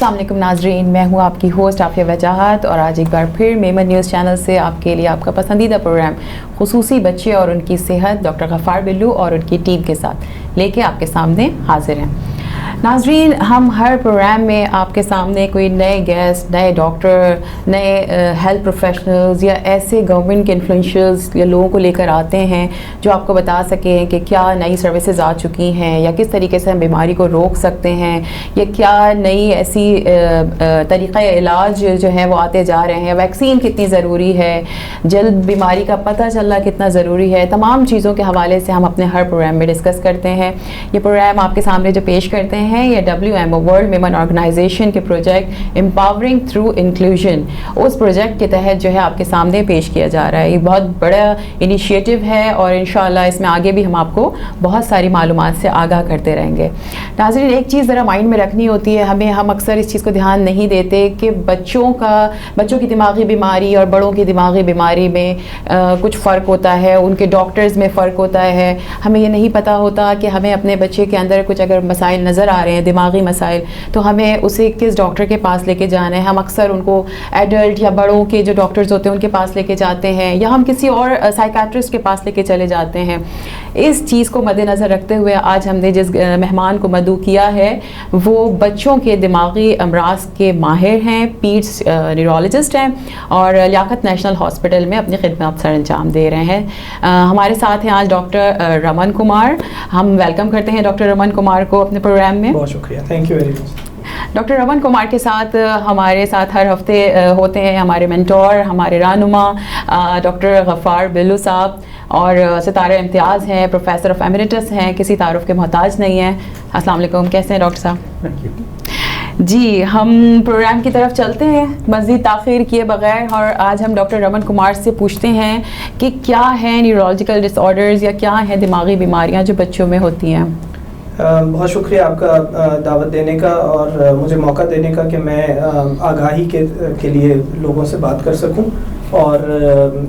अस्सलाम वालेकुम नाजरीन, मैं हूँ आपकी होस्ट आफिया वजाहत और आज एक बार फिर मेमन न्यूज़ चैनल से आपके लिए आपका पसंदीदा प्रोग्राम खुसूसी बच्चे और उनकी सेहत डॉक्टर गफ़ार बिल्लू और उनकी टीम के साथ लेके आपके सामने हाजिर हैं। नाजरीन, हम हर प्रोग्राम में आपके सामने कोई नए गेस्ट, नए डॉक्टर, नए हेल्थ प्रोफेशनल्स या ऐसे गवर्नमेंट के इन्फ्लुएंशर्स या लोगों को लेकर आते हैं जो आपको बता सकें कि क्या नई सर्विसेज आ चुकी हैं या किस तरीके से हम बीमारी को रोक सकते हैं या क्या नई ऐसी तरीक़ा इलाज जो है वो आते जा रहे हैं, वैक्सीन कितनी ज़रूरी है, जल्द बीमारी का पता चलना कितना ज़रूरी है। तमाम चीज़ों के हवाले से हम अपने हर प्रोग्राम में डिस्कस करते हैं। ये प्रोग्राम आपके सामने जो पेश करते हैं ये WMO वर्ल्ड मेमन ऑर्गेनाइजेशन के प्रोजेक्ट एम्पावरिंग थ्रू इंक्लूजन, उस प्रोजेक्ट के तहत जो है आपके सामने पेश किया जा रहा है। ये बहुत बड़ा इनिशिएटिव है और इंशाल्लाह इसमें आगे भी हम आपको बहुत सारी मालूमात से आगाह करते रहेंगे। नाज़रीन, एक चीज़ ज़रा माइंड में रखनी होती है, हम अक्सर इस चीज़ को ध्यान नहीं देते कि बच्चों की दिमागी बीमारी और बड़ों की दिमागी बीमारी में कुछ फ़र्क होता है, उनके डॉक्टर्स में फ़र्क होता है। हमें ये नहीं पता होता कि हमें अपने बच्चे के अंदर कुछ अगर मसाइल नज़र आ रहे हैं, दिमागी मसाइल, तो हमें उसे किस डॉक्टर के पास लेके जाना है। हम अक्सर उनको एडल्ट या बड़ों के जो डॉक्टर्स होते हैं उनके पास लेके जाते हैं या हम किसी और साइकाट्रिस्ट के पास लेके चले जाते हैं। इस चीज़ को मद्देनज़र रखते हुए आज हमने जिस मेहमान को मदऊ किया है वो बच्चों के दिमागी अमराज के माहिर हैं, पीड्स न्यूरोलॉजिस्ट हैं और लियाकत नेशनल हॉस्पिटल में अपनी खिदमत सर अंजाम दे रहे हैं। हमारे साथ हैं आज डॉक्टर रमन कुमार। हम वेलकम करते हैं डॉक्टर रमन कुमार को अपने प्रोग्राम में। बहुत शुक्रिया, thank you very much. Doctor Raman Kumar के साथ हमारे साथ हर हफ्ते होते हैं हमारे मेंटोर, हमारे रहनुमा डॉक्टर गफ़ार बिल्लू साहब और सितारे इम्तियाज़ हैं, प्रोफेसर ऑफ एमिरेटस हैं, किसी तारुफ के मोहताज नहीं हैं। अस्सलाम वालेकुम, कैसे हैं डॉक्टर साहब? थैंक यू जी, हम प्रोग्राम की तरफ चलते हैं मज़ीद ताख़ीर किए बगैर और आज हम डॉक्टर रमन कुमार से पूछते हैं कि क्या हैं न्यूरोलॉजिकल डिसऑर्डर्स या क्या हैं दिमागी बीमारियां जो बच्चों में होती हैं। बहुत शुक्रिया आपका दावत देने का और मुझे मौका देने का कि मैं आगाही के लिए लोगों से बात कर सकूं और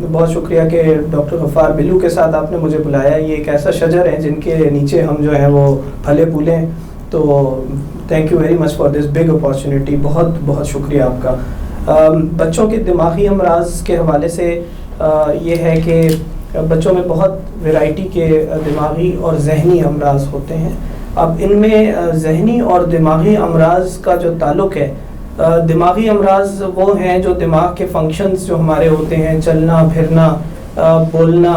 बहुत शुक्रिया कि डॉक्टर गफ़ार बिल्लू के साथ आपने मुझे बुलाया। ये एक ऐसा शजर है जिनके नीचे हम जो है वो फले फूले हैं, तो thank you very much for this big opportunity. बहुत बहुत शुक्रिया आपका। बच्चों के दिमागी अमराज के हवाले से ये है कि बच्चों में बहुत वैरायटी के दिमागी और जहनी अमराज होते हैं। अब इनमें जहनी और दिमागी अमराज का जो ताल्लुक़ है, दिमागी अमराज वो हैं जो दिमाग के फंक्शंस जो हमारे होते हैं, चलना फिरना, बोलना,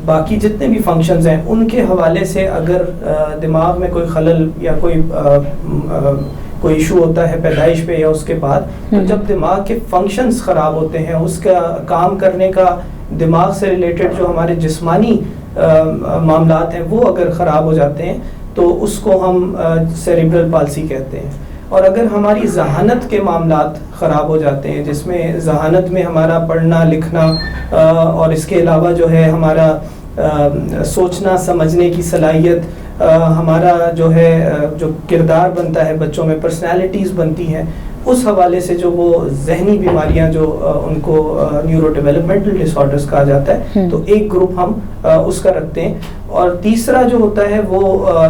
बाकी जितने भी फंक्शंस हैं उनके हवाले से अगर दिमाग में कोई खलल या कोई इशू होता है पैदाइश पे या उसके बाद, तो जब दिमाग के फंक्शंस ख़राब होते हैं, उसका काम करने का दिमाग से रिलेटेड जो हमारे जिस्मानी मामलात हैं वो अगर ख़राब हो जाते हैं तो उसको हम सेरिब्रल पाल्सी कहते हैं। और अगर हमारी जहानत के मामलात ख़राब हो जाते हैं, जिसमें जहानत में हमारा पढ़ना लिखना और इसके अलावा जो है हमारा सोचना समझने की सलाहियत, हमारा जो है जो किरदार बनता है बच्चों में, पर्सनैलिटीज़ बनती हैं, उस हवाले से जो वो जहनी बीमारियां जो उनको न्यूरो डेवलपमेंटल डिसऑर्डर्स कहा जाता है, तो एक ग्रुप हम उसका रखते हैं। और तीसरा जो होता है वो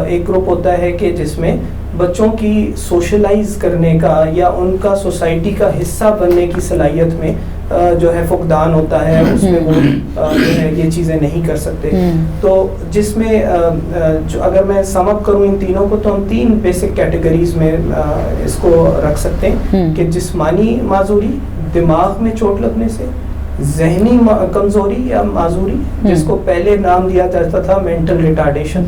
एक ग्रुप होता है कि जिसमें बच्चों की सोशलाइज करने का या उनका सोसाइटी का हिस्सा बनने की सलाहियत में जो है फुकदान होता है, उसमें वो जो है ये चीज़ें नहीं कर सकते। तो जिसमें जो अगर मैं सम अप करूँ इन तीनों को, तो हम तीन बेसिक कैटेगरीज में इसको रख सकते हैं कि जिस्मानी माजूरी, दिमाग में चोट लगने से, जहनी कमजोरी या माजूरी, जिसको पहले नाम दिया जाता था मेंटल रिटार्डेशन,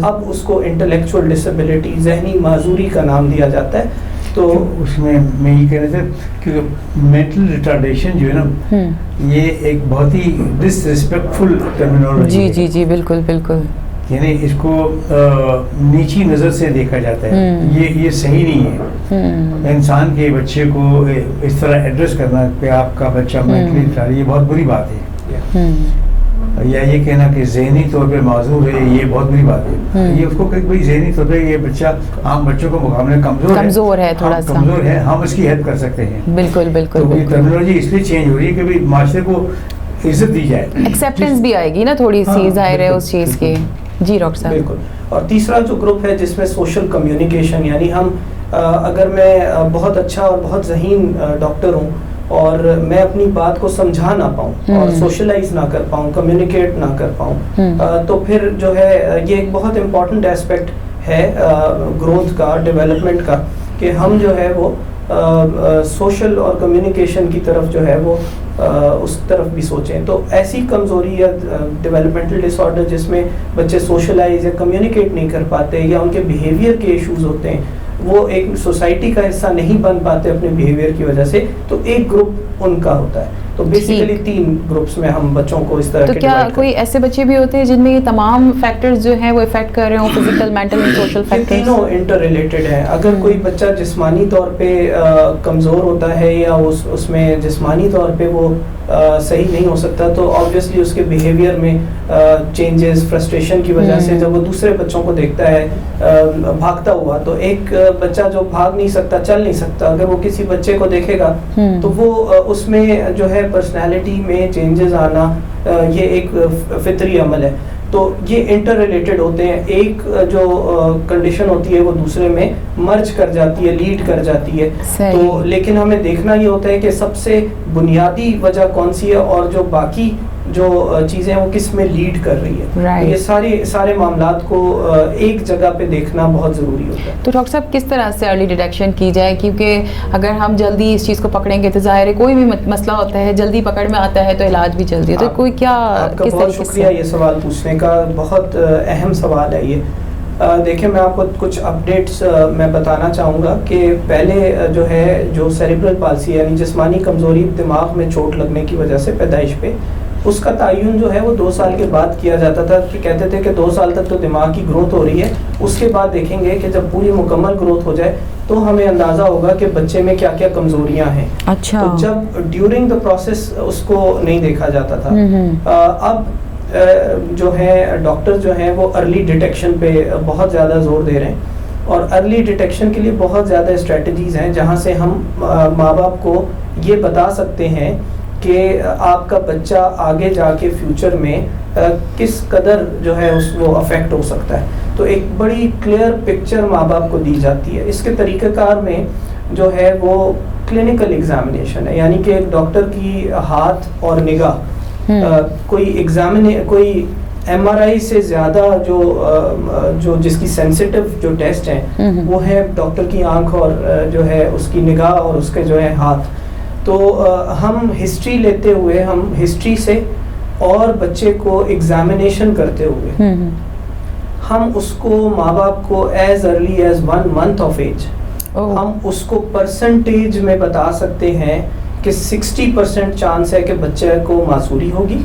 अब उसको इंटेलेक्चुअल डिसेबिलिटी, जहनी माजूरी का नाम दिया जाता है। तो उसमें मैं ये कह रहा था कि मेंटल रिटार्डेशन जो है ना, ये एक बहुत ही डिसरिस्पेक्टफुल टर्मिनोलॉजी है। जी जी बिल्कुल बिल्कुल। यानी इसको नीची नज़र से देखा जाता है, ये सही नहीं है। इंसान के बच्चे को इस तरह एड्रेस करना कि आपका बच्चा मेंटली रिटार्ड, ये बहुत बुरी बात है। या ये कहना कि ज़हनी तौर पे माजूर है, ये बहुत बुरी बात है। ये उसको कहीं ज़हनी तौर पे ये बच्चा आम बच्चों के मुकाबले कमज़ोर है, थोड़ा सा कमज़ोर है, हम उसकी हेल्प कर सकते हैं। बिल्कुल बिल्कुल। तो टर्मिनोलॉजी इसलिए चेंज हो रही है कि भाई माशरे को इज्जत दी जाए, एक्सेप्टेंस भी आएगी ना थोड़ी सी, जाहिर है उस चीज़ की। जी डॉक्टर साहब। बिल्कुल। और तीसरा जो ग्रुप है जिसमें सोशल कम्युनिकेशन, यानी हम अगर मैं बहुत अच्छा और बहुत ज़हीन डॉक्टर हूँ और मैं अपनी बात को समझा ना पाऊँ और सोशलाइज ना कर पाऊँ, कम्युनिकेट ना कर पाऊँ, तो फिर जो है ये एक बहुत इम्पॉर्टेंट एस्पेक्ट है ग्रोथ का, डेवलपमेंट का, कि हम जो है वो सोशल और कम्युनिकेशन की तरफ जो है वो उस तरफ भी सोचें। तो ऐसी कमज़ोरी या डेवलपमेंटल डिसऑर्डर जिसमें बच्चे सोशलाइज या कम्युनिकेट नहीं कर पाते या उनके बिहेवियर के इश्यूज होते हैं, वो एक सोसाइटी का हिस्सा नहीं बन पाते अपने बिहेवियर की वजह से, तो एक ग्रुप उनका होता है। तो बेसिकली 3 ग्रुप्स में हम बच्चों को इस तरह तो क्या कोई ऐसे बच्चे भी होते हैं जिनमें ये तमाम फैक्टर्स जो हैं वो इफेक्ट कर रहे हो, physical, mental and social factors? तीनों इंटर रिलेटेड हैं। अगर कोई बच्चा जिस्मानी तौर पे कमज़ोर होता है या उसमें जिस्मानी तौर पे वो सही नहीं हो सकता, तो ऑब्वियसली उसके बिहेवियर में चेंजेस, फ्रस्ट्रेशन की वजह से जब वो दूसरे बच्चों को देखता है भागता हुआ, तो एक बच्चा जो भाग नहीं सकता, चल नहीं सकता, अगर वो किसी बच्चे को देखेगा तो वो उसमें जो है पर्सनैलिटी में चेंजेस आना ये एक फितरी अमल है। तो ये इंटर रिलेटेड होते हैं। एक जो कंडीशन होती है वो दूसरे में मर्ज कर जाती है, लीड कर जाती है। तो लेकिन हमें देखना ये होता है कि सबसे बुनियादी वजह कौन सी है और जो बाकी जो चीज़ें हैं वो किस में लीड कर रही है। तो ये सारे मामलात को एक जगह पे देखना बहुत ज़रूरी होता है। तो डॉक्टर साहब किस तरह से अर्ली डिटेक्शन की जाए, क्योंकि अगर हम जल्दी इस चीज़ को पकड़ेंगे तो ज़ाहिर है कोई भी मसला होता है जल्दी पकड़ में आता है तो इलाज भी जल्दी है। तो कोई क्या, आपका बहुत शुक्रिया ये सवाल पूछने का, बहुत अहम सवाल है ये। देखिए मैं आपको कुछ अपडेट्स मैं बताना चाहूँगा कि पहले जो सेरेब्रल पाल्सी यानी जिस्मानी कमज़ोरी, दिमाग में चोट लगने की वजह से पैदाइश पे, उसका तयन जो है वो 2 साल के बाद किया जाता था। कि कहते थे कि 2 साल तक तो दिमाग की ग्रोथ हो रही है, उसके बाद देखेंगे कि जब पूरी मुकम्मल ग्रोथ हो जाए तो हमें अंदाज़ा होगा कि बच्चे में क्या क्या कमज़ोरियाँ हैं। अच्छा। तो जब ड्यूरिंग द प्रोसेस उसको नहीं देखा जाता था। अब जो है डॉक्टर जो हैं वो अर्ली डिटेक्शन पे बहुत ज़्यादा जोर दे रहे हैं और अर्ली डिटेक्शन के लिए बहुत ज़्यादा स्ट्रेटजीज़ हैं जहाँ से हम माँ बाप को ये बता सकते हैं कि आपका बच्चा आगे जाके फ्यूचर में किस कदर जो है वो अफेक्ट हो सकता है। तो एक बड़ी क्लियर पिक्चर माँ बाप को दी जाती है। इसके तरीक़ेकार में जो है वो क्लिनिकल एग्जामिनेशन है, यानी कि एक डॉक्टर की हाथ और निगाह कोई MRI से ज़्यादा जो जिसकी सेंसिटिव जो टेस्ट हैं वो है डॉक्टर की आंख और जो है उसकी निगाह और उसके जो है हाथ। तो हम हिस्ट्री लेते हुए, हम हिस्ट्री से और बच्चे को एग्जामिनेशन करते हुए हम उसको माँ बाप को as early as 1 month of age हम उसको परसेंटेज में बता सकते हैं कि 60% चांस है कि बच्चे को मासूरी होगी,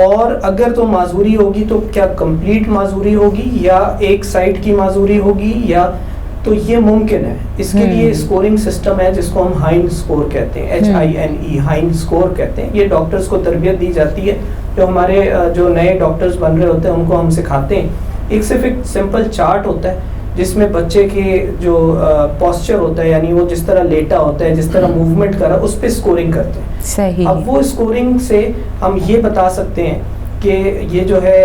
और अगर तो मासूरी होगी तो क्या कंप्लीट मासूरी होगी या एक साइड की मासूरी होगी, या तो ये मुमकिन है। इसके लिए स्कोरिंग सिस्टम है जिसको हम हाइंड स्कोर कहते हैं, HINE, हाइंड स्कोर कहते हैं। ये डॉक्टर्स को तरबियत दी जाती है, जो हमारे जो नए डॉक्टर्स बन रहे होते हैं उनको हम सिखाते हैं। एक सिर्फ एक सिंपल चार्ट होता है जिसमें बच्चे के जो पोस्चर होता है, यानी वो जिस तरह लेटा होता है, जिस तरह मूवमेंट कर रहा है, उस पर स्कोरिंग करते हैं। सही। अब वो स्कोरिंग से हम ये बता सकते हैं कि ये जो है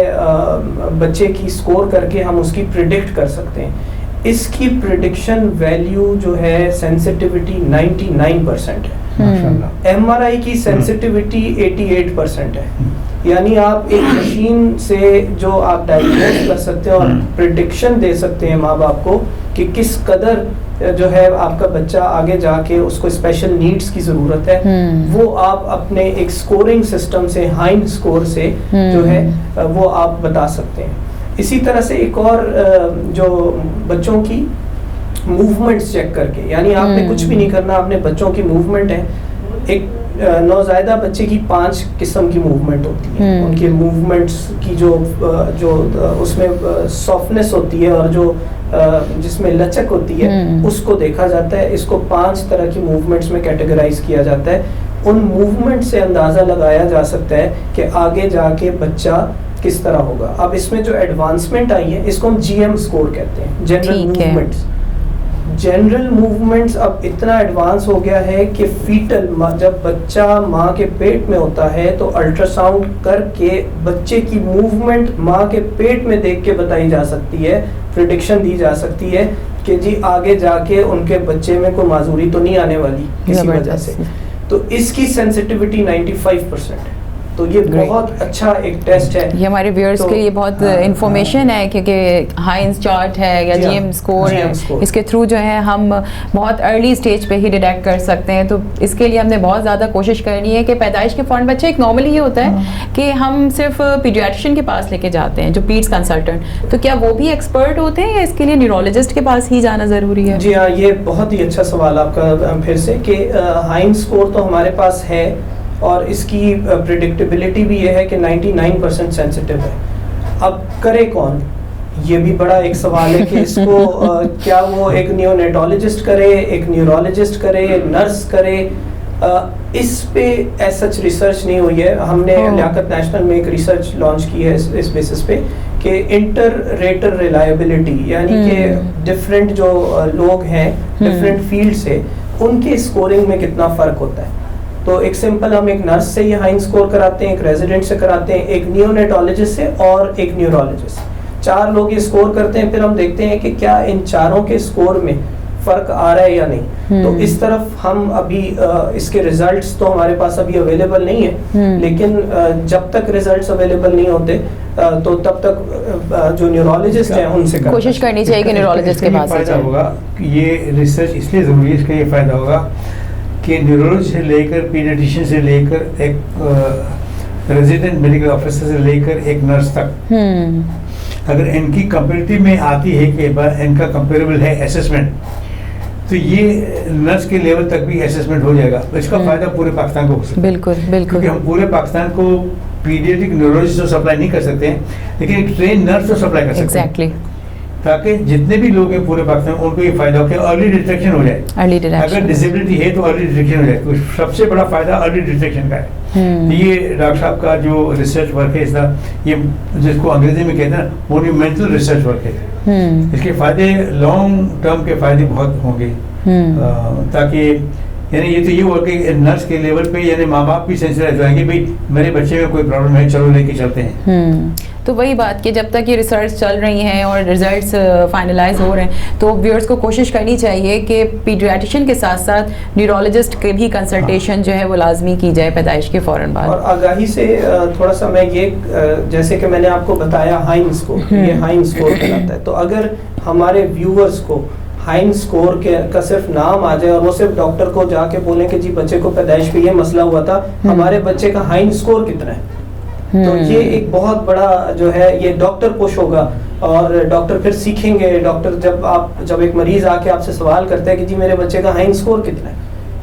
बच्चे की स्कोर करके हम उसकी प्रिडिक्ट कर सकते हैं। इसकी प्रिडिक्शन वैल्यू जो है सेंसिटिविटी 99% है। MRI की सेंसिटिविटी 88% है। यानी आप एक मशीन से जो आप डायग्नोज कर सकते हैं और प्रिडिक्शन दे सकते हैं माँ बाप को कि किस कदर जो है आपका बच्चा आगे जाके उसको स्पेशल नीड्स की ज़रूरत है, वो आप अपने एक स्कोरिंग सिस्टम से, हाइंड स्कोर से जो है वो आप बता सकते हैं। इसी तरह से एक और जो बच्चों की मूवमेंट्स चेक करके, यानी आपने कुछ भी नहीं करना, आपने बच्चों की मूवमेंट है। एक नौज़ायदा बच्चे की 5 किस्म की मूवमेंट होती है। उनके मूवमेंट्स की जो उसमें सॉफ्टनेस होती है और जो जिसमें लचक होती है उसको देखा जाता है। इसको 5 तरह की मूवमेंट्स में कैटेगराइज किया जाता है। उन मूवमेंट से अंदाज़ा लगाया जा सकता है कि आगे जाके बच्चा किस तरह होगा। अब इसमें जो एडवांसमेंट आई है इसको हम GM स्कोर कहते हैं, जनरल मूवमेंट्स। जनरल मूवमेंट्स अब इतना एडवांस हो गया है कि फीटल, जब बच्चा माँ के पेट में होता है तो अल्ट्रासाउंड करके बच्चे की मूवमेंट माँ के पेट में देख के बताई जा सकती है, प्रिडिक्शन दी जा सकती है कि जी आगे जाके उनके बच्चे में कोई माजूरी तो नहीं आने वाली किसी वजह से, तो इसकी सेंसिटिविटी 95% है। तो ये बहुत अच्छा एक टेस्ट है। ये हमारे व्यूअर्स के लिए बहुत इंफॉर्मेशन है, क्योंकि हाइंस चार्ट है या जीएम स्कोर है, इसके थ्रू जो है हम बहुत अर्ली स्टेज पे ही डिटेक्ट कर सकते हैं। तो इसके लिए हमने बहुत ज़्यादा कोशिश करनी है कि पैदाइश के फ़ौरन बच्चे, एक नॉर्मली ये होता है कि हम सिर्फ पीडियाट्रिशियन के पास लेके जाते हैं, जो पीड्स कंसल्टेंट, तो क्या वो भी एक्सपर्ट होते हैं या इसके लिए न्यूरोलॉजिस्ट के पास ही जाना ज़रूरी है? जी हाँ, ये बहुत ही अच्छा सवाल आपका फिर से कि हाइंस स्कोर तो हमारे पास है और इसकी प्रिडिक्टेबिलिटी भी ये है कि 99% सेंसिटिव है। अब करे कौन, ये भी बड़ा एक सवाल है कि इसको क्या वो एक नियोनेटोलॉजिस्ट करे, एक न्यूरोलॉजिस्ट करे, एक नर्स करे, इस पे ऐसा सच रिसर्च नहीं हुई है। हमने लियाकत नेशनल में एक रिसर्च लॉन्च की है इस बेसिस पे कि इंटर रेटर रिलायबिलिटी, यानी कि डिफरेंट जो लोग हैं डिफरेंट फील्ड से, उनके स्कोरिंग में कितना फ़र्क होता है। तो एक सिंपल, हम एक नर्स से ये हाइंस स्कोर कराते हैं, एक रेजिडेंट से कराते हैं, एक नियोनेटोलॉजिस्ट से और एक न्यूरोलॉजिस्ट, 4 लोग ये स्कोर करते हैं। फिर हम देखते हैं कि क्या इन चारों के स्कोर में फ़र्क आ रहा है या नहीं। तो इस तरफ हम अभी इसके रिजल्ट्स तो हमारे पास अभी अवेलेबल नहीं है, लेकिन जब तक रिजल्ट्स अवेलेबल नहीं होते तो तब तक जो न्यूरोलॉजिस्ट हैं उनसे कोशिश करनी चाहिए कि न्यूरोलॉजिस्ट के पास फ़ायदा होगा। ये रिसर्च इसलिए ज़रूरी है, इसका ये फ़ायदा होगा कि न्यूरोलॉजिस्ट से लेकर, पीडियाट्रिशियन से लेकर, एक रेजिडेंट मेडिकल ऑफिसर से लेकर एक नर्स तक, अगर इनकी कंपेरेटिव में आती है कि इनका कंपेरेबल है असेसमेंट, तो ये नर्स के लेवल तक भी असेसमेंट हो जाएगा। तो इसका फायदा पूरे पाकिस्तान को हो सकता है। बिल्कुल बिल्कुल, क्योंकि हम पूरे पाकिस्तान को पीडियाट्रिक न्यूरोलॉजिस्ट तो सप्लाई नहीं कर सकते हैं, लेकिन एक ट्रेन नर्स तो सप्लाई कर सकते हैं, ताकि जितने भी लोग हैं पूरे पाकिस्तान में उनको ये फायदा हो कि अर्ली डिटेक्शन हो जाए। अगर डिसेबिलिटी है तो अर्ली डिटेक्शन हो जाए, तो सबसे बड़ा फायदा अर्ली डिटेक्शन का है। ये डॉक्टर साहब का जो रिसर्च वर्क है, इसका ये जिसको अंग्रेजी में कहते हैं मोन्यूमेंटल रिसर्च वर्क है। इसके फायदे लॉन्ग टर्म के फायदे बहुत होंगे, ताकि यानी ये तो ये हुआ कि नर्स के लेवल पे यानी माँ बाप भी सेंसिटाइज होंगे, भाई मेरे बच्चे में कोई प्रॉब्लम है, चलो लेके चलते हैं। तो वही बात कि जब तक ये रिसर्च चल रही हैं और रिजल्ट्स फाइनलाइज हो रहे हैं, तो व्यूअर्स को कोशिश करनी चाहिए कि पीडियाट्रिशियन के साथ साथ न्यूरोलॉजिस्ट के भी कंसल्टेशन जो है वो लाजमी की जाए पैदाइश के फ़ौरन बाद। और आगाही से थोड़ा सा मैं ये, जैसे कि मैंने आपको बताया हाइंस स्कोर, ये हाइंस स्कोर कहलाता है। तो अगर हमारे व्यूअर्स को हाइंस स्कोर का सिर्फ नाम आ जाए और वो सिर्फ डॉक्टर को जाके बोले कि जी बच्चे को पैदाइश पे ये मसला हुआ था, हमारे बच्चे का हाइंस स्कोर कितना है, तो ये एक बहुत बड़ा जो है ये डॉक्टर पुश होगा। और डॉक्टर फिर सीखेंगे, डॉक्टर जब एक मरीज आके आपसे सवाल करता है कि जी मेरे बच्चे का हाइंस स्कोर कितना है,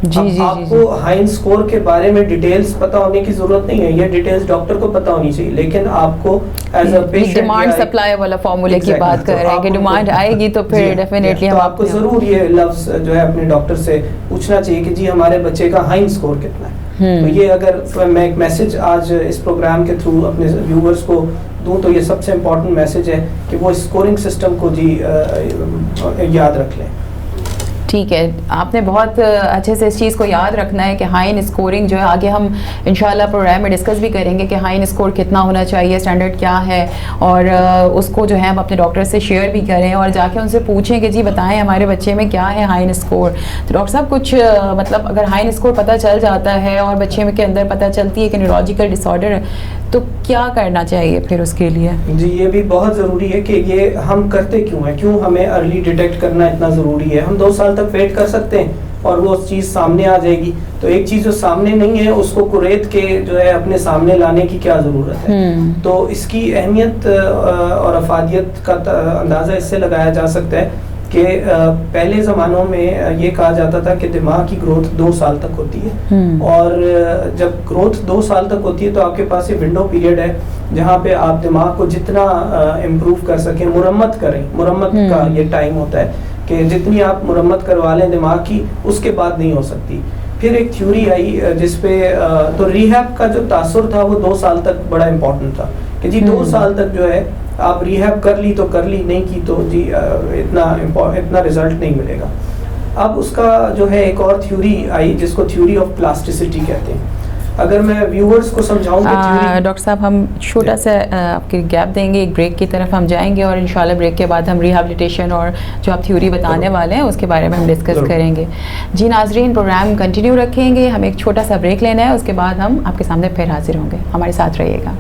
आपको हाइंस स्कोर के बारे में डिटेल्स पता होने की जरूरत नहीं है, ये डिटेल्स डॉक्टर को पता होनी चाहिए। लेकिन आपको as a patient demand supply वाला फॉर्मूले की बात कर रहे हैं कि डिमांड आएगी तो फिर डेफिनेटली हम आपको जरूर ये लफ्ज जो है अपने डॉक्टर से पूछना चाहिए कि जी हमारे बच्चे का हाइंस स्कोर कितना है। तो ये अगर मैं एक मैसेज आज इस प्रोग्राम के थ्रू अपने व्यूवर्स को दूं तो ये सबसे इम्पोर्टेंट मैसेज है कि वो स्कोरिंग सिस्टम को जी याद रख लें। ठीक है, आपने बहुत अच्छे से इस चीज़ को याद रखना है कि हाइन स्कोरिंग जो है, आगे हम इंशाल्लाह प्रोग्राम में डिस्कस भी करेंगे कि हाइन स्कोर कितना होना चाहिए, स्टैंडर्ड क्या है, और उसको जो है हम अपने डॉक्टर से शेयर भी करें और जाके उनसे पूछें कि जी बताएं हमारे बच्चे में क्या है हाइन स्कोर। तो डॉक्टर साहब कुछ मतलब अगर हाइन स्कोर पता चल जाता है और बच्चे के अंदर पता चलती है कि न्यूरोलॉजिकल डिसऑर्डर है, तो क्या करना चाहिए फिर उसके लिए? जी ये भी बहुत ज़रूरी है कि ये हम करते क्यों हैं, क्यों हमें अर्ली डिटेक्ट करना इतना ज़रूरी है। हम 2 साल तक वेट कर सकते हैं और वो चीज़ सामने आ जाएगी, तो एक चीज़ जो सामने नहीं है उसको कुरेद के जो है अपने सामने लाने की क्या ज़रूरत है। तो इसकी अहमियत और अफादियत का अंदाज़ा इससे लगाया जा सकता है कि पहले ज़मानों में ये कहा जाता था कि दिमाग की ग्रोथ 2 साल तक होती है, और जब ग्रोथ 2 साल तक होती है तो आपके पास ये विंडो पीरियड है जहाँ पे आप दिमाग को जितना इम्प्रूव कर सकें, मुरम्मत करें, मुरम्मत का ये टाइम होता है कि जितनी आप मुरम्मत करवा लें दिमाग की, उसके बाद नहीं हो सकती। फिर एक थ्योरी आई जिसपे तो रिहैब का जो तासुर था वो 2 साल तक बड़ा इम्पोर्टेंट था कि जी 2 साल तक जो है आप रिहैब कर ली तो कर ली, नहीं की तो जी इतना रिजल्ट नहीं मिलेगा। अब उसका जो है एक और थ्योरी आई जिसको थ्योरी ऑफ प्लास्टिसिटी कहते हैं। अगर मैं व्यूअर्स को समझाऊं कि theory- डॉक्टर साहब हम छोटा सा आपके गैप देंगे, एक ब्रेक की तरफ हम जाएंगे और इंशाल्लाह ब्रेक के बाद हम रिहैबिलिटेशन और जो आप थ्योरी बताने वाले हैं उसके बारे में हम डिस्कस जरूर। करेंगे। जी नाजरीन, प्रोग्राम कंटिन्यू रखेंगे, हम एक छोटा सा ब्रेक लेना है, उसके बाद हम आपके सामने फिर हाजिर होंगे, हमारे साथ रहिएगा।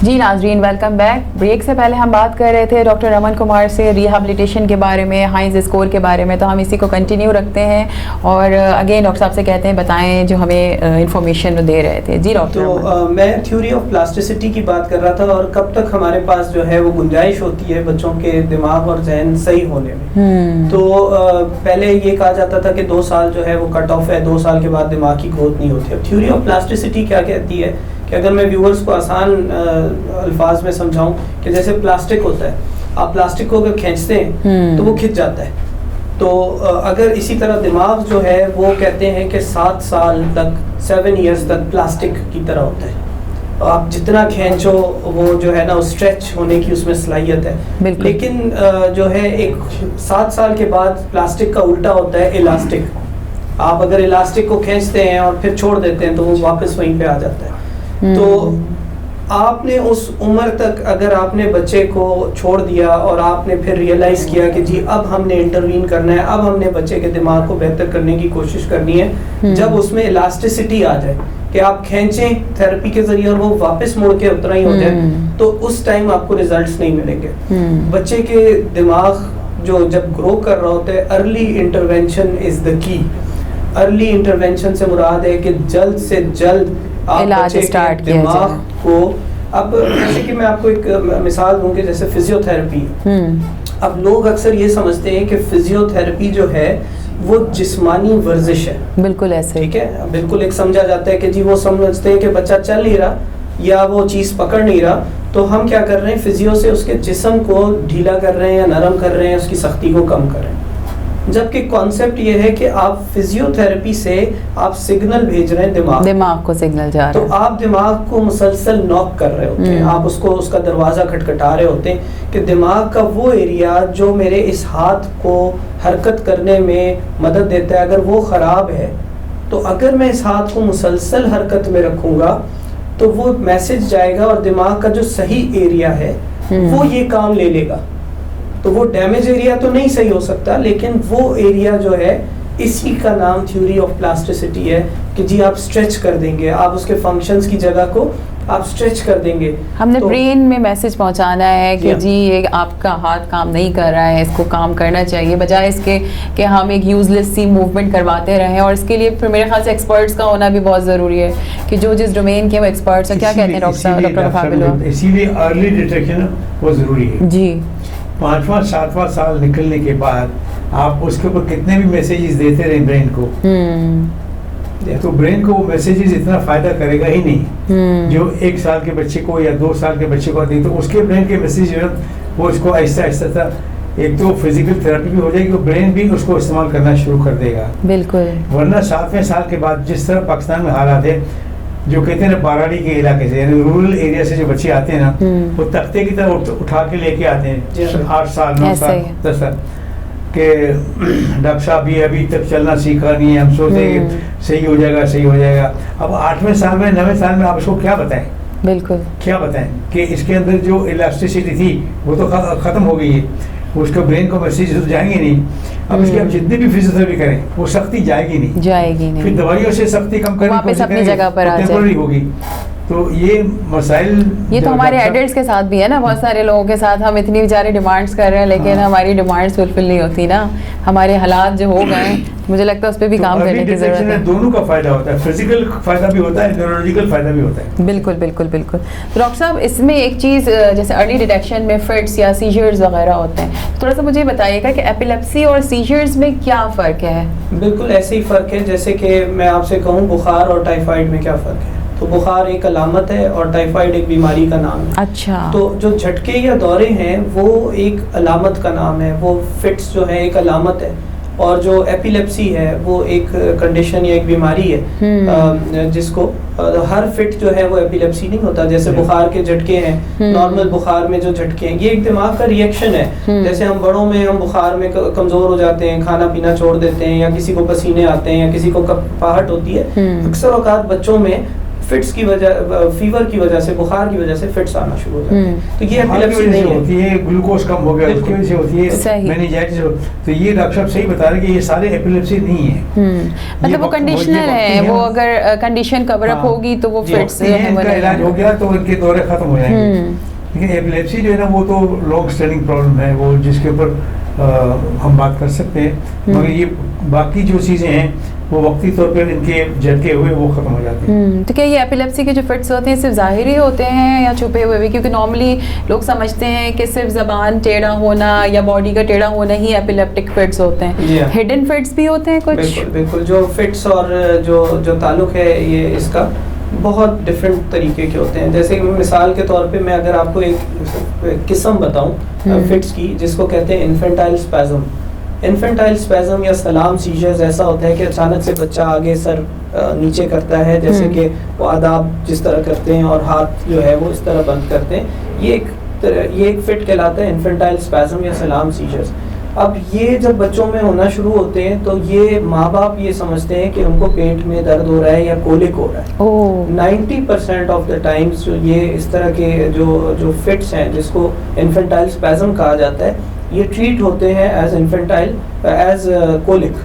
जी नाजरीन, वेलकम बैक। ब्रेक से पहले हम बात कर रहे थे डॉक्टर रमन कुमार से रिहैबिलिटेशन के बारे में, हाइंस स्कोर के बारे में, तो हम इसी को कंटिन्यू रखते हैं और अगेन डॉक्टर साहब से कहते हैं बताएं जो हमें इंफॉर्मेशन दे रहे थे। जी डॉक्टर। तो मैं थ्योरी ऑफ प्लास्टिसिटी की बात कर रहा था और कब तक हमारे पास जो है वो गुंजाइश होती है बच्चों के दिमाग और जहन सही होने में। तो पहले ये कहा जाता था कि 2 साल जो है वो कट ऑफ है, 2 साल के बाद दिमाग की ग्रोथ नहीं होती। अब थ्योरी ऑफ प्लास्टिसिटी क्या कहती है कि अगर मैं व्यूअर्स को आसान अल्फाज में समझाऊं कि जैसे प्लास्टिक होता है, आप प्लास्टिक को अगर खींचते हैं तो वो खिंच जाता है। तो अगर इसी तरह दिमाग जो है वो कहते हैं कि 7 साल तक, 7 इयर्स तक प्लास्टिक की तरह होता है। आप जितना खींचो वो जो है ना स्ट्रेच होने की उसमें सलाहियत है। लेकिन जो है एक 7 साल के बाद प्लास्टिक का उल्टा होता है इलास्टिक। आप अगर इलास्टिक को खींचते हैं और फिर छोड़ देते हैं तो वो वापस वहीं पे आ जाता है। तो आपने उस उम्र तक अगर आपने बच्चे को छोड़ दिया और आपने फिर रियलाइज किया कि जी अब हमने इंटरवीन करना है, अब हमने बच्चे के दिमाग को बेहतर करने की कोशिश करनी है, जब उसमें इलास्टिसिटी आ जाए कि आप खींचें थेरेपी के जरिए और वो वापस मुड़ के उतना ही हो जाए, तो उस टाइम आपको रिजल्ट्स नहीं मिलेंगे। बच्चे के दिमाग जो जब ग्रो कर रहा होता है, early intervention is the key. Early intervention से मुराद है कि जल्द से जल्द आप बच्चे के दिमाग को, अब जैसे कि मैं आपको एक मिसाल दूंगी, जैसे फिजियोथेरेपी। अब लोग अक्सर ये समझते हैं कि फिजियोथेरेपी जो है वो जिस्मानी वर्जिश है। बिल्कुल ऐसे, ठीक है, बिल्कुल एक समझा जाता है कि जी वो समझते हैं कि बच्चा चल नहीं रहा या वो चीज़ पकड़ नहीं रहा, तो हम क्या कर रहे हैं, फिजियो से उसके जिस्म को ढीला कर रहे हैं या नरम कर रहे हैं, उसकी सख्ती को कम कर रहे हैं। जबकि कॉन्सेप्ट ये है कि आप फिजियोथेरेपी से आप सिग्नल भेज रहे हैं दिमाग को सिग्नल जा रहा है, तो आप दिमाग को मुसलसल नॉक कर रहे होते हैं, आप उसको उसका दरवाज़ा खटखटा रहे होते हैं कि दिमाग का वो एरिया जो मेरे इस हाथ को हरकत करने में मदद देता है, अगर वो ख़राब है तो अगर मैं इस हाथ को मुसलसल हरकत में रखूँगा तो वो मैसेज जाएगा और दिमाग का जो सही एरिया है वो ये काम ले लेगा। तो वो डैमेज एरिया तो नहीं सही हो सकता, लेकिन वो एरिया जो है, इसी का नाम थ्योरी ऑफ प्लास्टिसिटी है कि जी आप स्ट्रेच कर देंगे, आप उसके फंक्शंस की जगह को आप स्ट्रेच कर देंगे। हमने तो ब्रेन में मैसेज पहुंचाना है कि जी ये आपका हाथ काम नहीं कर रहा है, इसको काम करना चाहिए, बजाय इसके कि हम एक यूजलेस सी मूवमेंट करवाते रहें। और इसके लिए फिर मेरे ख्याल से एक्सपर्ट्स का होना भी बहुत ज़रूरी है कि जो जिस डोमेन के वो एक्सपर्ट्स हैं। क्या कहते हैं डॉक्टर फाबिलो? इसीलिए अर्ली डिटेक्शन वो ज़रूरी है जी। 5वां 7वां साल निकलने के बाद आप उसके ऊपर कितने भी मैसेजेस देते रहे ब्रेन को, तो ब्रेन को वो मैसेजेस इतना फायदा करेगा ही नहीं जो 1 साल के बच्चे को या 2 साल के बच्चे को आती, तो उसके ब्रेन के मैसेज वो इसको आहिस्ता आहिस्ता एक तो फिजिकल थेरेपी भी हो जाएगी, ब्रेन भी उसको इस्तेमाल करना शुरू कर देगा। बिल्कुल। वरना 7वें साल के बाद जिस तरह पाकिस्तान में हालात है, जो कहते हैं ना बाराड़ी के इलाके से, यानी रूरल एरिया से जो बच्चे आते हैं ना, वो तख्ते की तरह उठा के लेके आते हैं 8 साल 9 साल 10 साल के, डॉक्टर साहब ये अभी तक चलना सीखा नहीं है, हम सोचते हैं कि सही हो जाएगा सही हो जाएगा। अब 8वें साल में 9वें साल में आप उसको क्या बताएं, बिल्कुल क्या बताएं कि इसके अंदर जो इलास्टिसिटी थी वो तो ख़त्म हो गई है, उसके ब्रेन को मैसेज तो जाएंगे नहीं। अब इसकी आप जितने भी फिजियोथेरेपी करें वो सख्ती जाएगी नहीं, फिर दवाइयों से सख्ती कम करनी वापस अपनी जगह पर आ जाएगी होगी। तो ये मसाइल ये तो हमारे एडल्ट्स के साथ भी है ना, बहुत सारे लोगों के साथ हम इतनी बेचारे डिमांड्स कर रहे हैं, लेकिन हमारी डिमांड्स फुलफिल नहीं होती ना, हमारे हालात जो हो गए, मुझे लगता है उस पर भी काम करने की जरूरत है। दोनों का फायदा होता है, फिजिकल फायदा भी होता है, न्यूरोलॉजिकल फायदा भी होता है। बिल्कुल बिल्कुल बिल्कुल। तो डॉक्टर साहब, इसमें एक चीज़ जैसे अर्ली डिटेक्शन में फिट्स या सीजर्स वगैरह होते हैं, थोड़ा सा मुझे बताइएगा कि एपिलेप्सी और सीजर्स में क्या फ़र्क है? बिल्कुल ऐसे ही फ़र्क है जैसे कि मैं आपसे कहूँ बुखार और टाइफाइड में क्या फ़र्क है। तो बुखार एक अलामत है और टाइफाइड एक बीमारी का नाम है। अच्छा। तो जो झटके या दौरे हैं वो एक अलामत का नाम है, वो फिट्स जो है एक अलामत है, और जो एपिलेप्सी है वो एक कंडीशन या एक बीमारी है जिसको हर फिट जो है वो एपिलेप्सी नहीं होता। जैसे बुखार के झटके हैं, नॉर्मल बुखार में जो झटके हैं, ये एक दिमाग का रिएक्शन है। जैसे हम बड़ों में हम बुखार में कमज़ोर हो जाते हैं, खाना पीना छोड़ देते हैं, या किसी को पसीने आते हैं, या किसी को कपहाट होती है, अक्सर औकात बच्चों में फिट्स की वजह, फीवर की वजह से, बुखार की वजह से फिट्स आना शुरू हो जाते हैं। तो ये एपिलेप्सी नहीं होती है, ग्लूकोज कम हो गया उसकी वजह से होती है, मेनिंजाइटिस। तो ये डॉक्टर साहब सही बता रहे हैं कि ये सारे एपिलेप्सी नहीं है, मतलब वो कंडीशनल है, वो अगर कंडीशन कवर अप होगी तो वो फिट्स का इलाज हो गया तो इनके दौरे खत्म हो जाएंगे। लेकिन एपिलेप्सी जो है ना वो तो लॉन्ग स्टैंडिंग प्रॉब्लम है, वो जिसके ऊपर हम बात कर सकते हैं, मगर ये बाकी जो चीज़ें हैं वो वक्ती तौर पर इनके झटके हुए वो खत्म हो जाते हैं। तो क्या ये एपिलेप्सी के जो फिट्स होते हैं सिर्फ ज़ाहिरी होते हैं या छुपे हुए भी? क्योंकि नॉर्मली लोग समझते हैं कि सिर्फ ज़बान टेढ़ा होना या बॉडी का टेढ़ा होना ही एपिलेप्टिक फिट्स होते हैं। हिडन फिट्स भी होते हैं कुछ? बिल्कुल बिल्कुल। जो फिट्स और जो ताल्लुक है ये इसका बहुत डिफरेंट तरीके के होते हैं। जैसे मिसाल के तौर पे मैं अगर आपको एक किस्म बताऊं फिट्स की, जिसको कहते हैं इन्फेंटाइल स्पैज़म। इन्फेंटाइल स्पैज़म या सलाम सीजर्स ऐसा होता है कि अचानक से बच्चा आगे सर नीचे करता है, जैसे कि वो आदाब जिस तरह करते हैं और हाथ जो है वो इस तरह बंद करते हैं। ये एक फिट कहलाता है, इन्फेंटाइल स्पैज़म या सलाम सीजर्स। अब ये जब बच्चों में होना शुरू होते हैं तो ये माँ बाप ये समझते हैं कि उनको पेट में दर्द हो रहा है या कोलिक हो रहा है। 90% ऑफ द टाइम्स जो ये इस तरह के जो फिट्स हैं, जिसको इन्फेंटाइल स्पैज़म कहा जाता है, ये ट्रीट होते हैं एज इन्फेंटाइल एज कोलिक,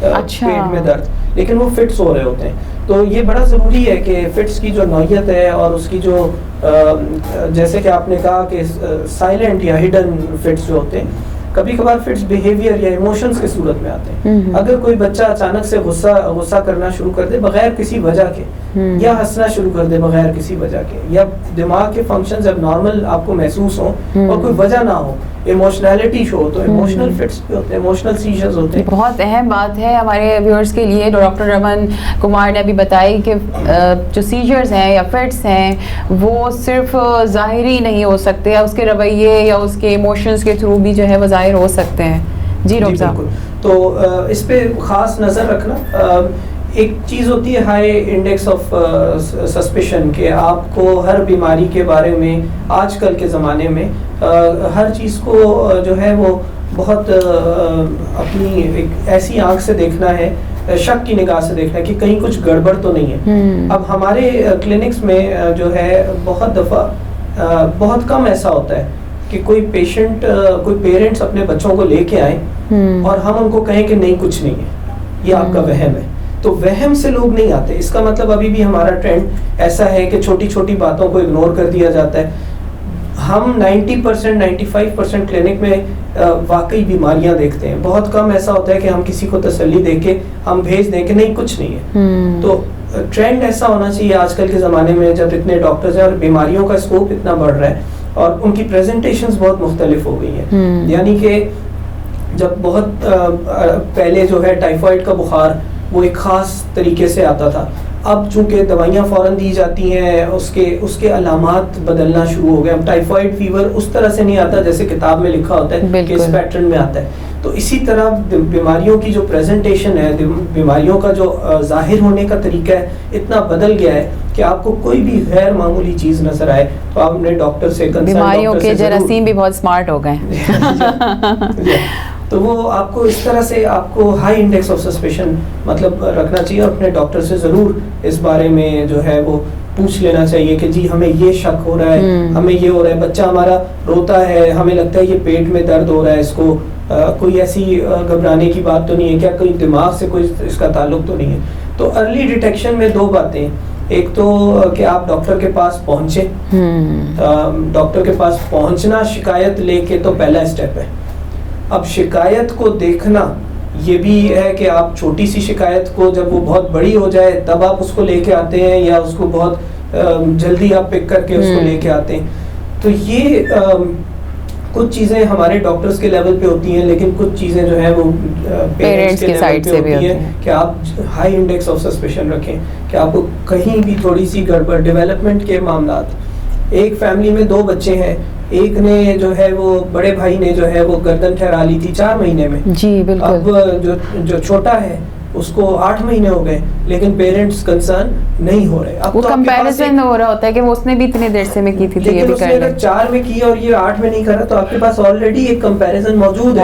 पेट में दर्द, लेकिन वो फिट्स हो रहे होते हैं। तो ये बड़ा ज़रूरी है कि फिट्स की जो नौयत है और उसकी जो जैसे कि आपने कहा कि साइलेंट या हिडन फिट्स जो होते हैं, कभी कभार फिट्स बिहेवियर या इमोशंस की सूरत में आते हैं। अगर कोई बच्चा अचानक से गुस्सा करना शुरू कर दे बगैर किसी वजह के, या हंसना शुरू कर दे बगैर किसी वजह के, या दिमाग के फंक्शंस अब नॉर्मल आपको महसूस हो और कोई वजह ना हो, इमोशनैलिटी शो, तो इमोशनल फिट्स भी होते हैं, इमोशनल सीजर्स होते हैं। बहुत अहम बात है हमारे व्यूअर्स के लिए, डॉक्टर रमन कुमार ने अभी बताई कि जो सीजर्स हैं या फिट्स हैं वो सिर्फ ज़ाहिरी नहीं हो सकते, या उसके रवैये या उसके इमोशंस के थ्रू भी जो है वो ज़ाहिर हो सकते हैं। जी डॉक्टर साहब, तो इस पे ख़ास नज़र रखना। एक चीज़ होती है हाई इंडेक्स ऑफ सस्पिशन, के आपको हर बीमारी के बारे में आजकल के ज़माने में हर चीज़ को जो है वो बहुत अपनी एक ऐसी आंख से देखना है, शक की निगाह से देखना है कि कहीं कुछ गड़बड़ तो नहीं है। अब हमारे क्लिनिक्स में जो है बहुत दफ़ा बहुत कम ऐसा होता है कि कोई पेरेंट्स अपने बच्चों को लेके आए और हम उनको कहें कि नहीं कुछ नहीं है, ये आपका वहम है। तो वहम से लोग नहीं आते। इसका मतलब अभी भी हमारा ट्रेंड ऐसा है कि छोटी छोटी बातों को इग्नोर कर दिया जाता है। हम 90% 95% क्लिनिक में वाकई बीमारियां देखते हैं। बहुत कम ऐसा होता है कि हम किसी को तसल्ली देके हम भेज दें कि नहीं कुछ नहीं है। तो ट्रेंड ऐसा होना चाहिए आजकल के ज़माने में, जब इतने डॉक्टर्स हैं और बीमारियों का स्कोप इतना बढ़ रहा है और उनकी प्रेजेंटेशंस बहुत मुख्तलिफ हो गई हैं। यानी कि जब बहुत पहले जो है टाइफाइड का बुखार वो एक ख़ास तरीके से आता था, अब चूंकि दवाइयाँ फ़ौरन दी जाती हैं, उसके अलामात बदलना शुरू हो गए। अब टाइफाइड फीवर उस तरह से नहीं आता जैसे किताब में लिखा होता है कि इस पैटर्न में आता है। तो इसी तरह बीमारियों की जो प्रेजेंटेशन है, बीमारियों का जो जाहिर होने का तरीका है, इतना बदल गया है कि आपको कोई भी गैर मामूली चीज़ नजर आए तो आप अपने डॉक्टर से, बीमारियों के जरासीम भी बहुत स्मार्ट हो गए तो वो आपको इस तरह से आपको हाई इंडेक्स ऑफ सस्पेशन मतलब रखना चाहिए और अपने डॉक्टर से ज़रूर इस बारे में जो है वो पूछ लेना चाहिए कि जी हमें ये शक हो रहा है, हमें ये हो रहा है, बच्चा हमारा रोता है, हमें लगता है ये पेट में दर्द हो रहा है, इसको कोई ऐसी घबराने की बात तो नहीं है क्या, कोई दिमाग से कोई इसका ताल्लुक तो नहीं है। तो अर्ली डिटेक्शन में दो बातें, एक तो कि आप डॉक्टर के पास पहुंचे, डॉक्टर के पास पहुंचना शिकायत लेके तो पहला स्टेप है। अब शिकायत को देखना ये भी है कि आप छोटी सी शिकायत को जब वो बहुत बड़ी हो जाए तब आप उसको लेके आते हैं या उसको बहुत जल्दी आप पिक करके उसको लेके आते हैं। तो ये कुछ चीज़ें हमारे डॉक्टर्स के लेवल पे होती हैं, लेकिन कुछ चीज़ें जो है वो पेरेंट्स के लेवल पे होती हैं कि आप हाई इंडेक्स ऑफ सस्पेशन रखें कि आपको कहीं भी थोड़ी सी गड़बड़, डेवलपमेंट के मामलात। एक फैमिली में 2 बच्चे हैं, एक ने जो है वो बड़े भाई ने जो है वो गर्दन ठहरा ली थी 4 महीने में जी बिल्कुल। अब जो छोटा है उसको 8 महीने हो गए लेकिन पेरेंट्स कंसर्न नहीं हो रहे। अब वो तो कंपैरिजन हो रहा होता है कि वो उसने भी इतने देर से में की थी तो ये भी कर ले। 4 में की और ये 8 में नहीं करा तो आपके पास ऑलरेडी एक कंपैरिजन मौजूद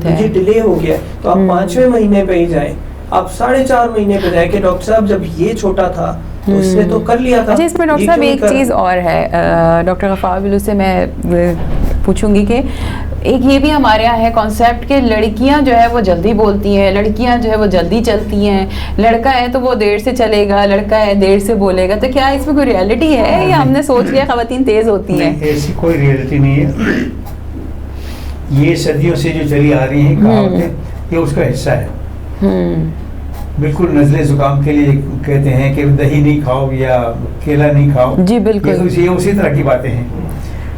है। ये डिले हो गया तो आप 5वें महीने पे ही जाए, आप 4.5 महीने पे जाए कि डॉक्टर साहब जब ये छोटा था तो उसने तो कर लिया था। अच्छा, इसमें डॉक्टर साहब एक चीज़ और है, डॉक्टर गफ्फार बिल्लू से मैं पूछूंगी कि एक ये भी हमारे यहाँ है कॉन्सेप्ट कि लड़कियां जो है वो जल्दी बोलती हैं, लड़कियां जो है वो जल्दी चलती हैं, लड़का है तो वो देर से चलेगा, लड़का है देर से बोलेगा। तो क्या इसमें कोई रियलिटी है या हमने सोच लिया खवातीन तेज होती हैं? ऐसी कोई रियलिटी नहीं है। ये सदियों से जो चली आ रही है कहावतें, ये उसका हिस्सा है। बिल्कुल नज़ले जुकाम के लिए कहते हैं कि दही नहीं खाओ या केला नहीं खाओ, जी बिल्कुल, ये उसी तरह की बातें हैं।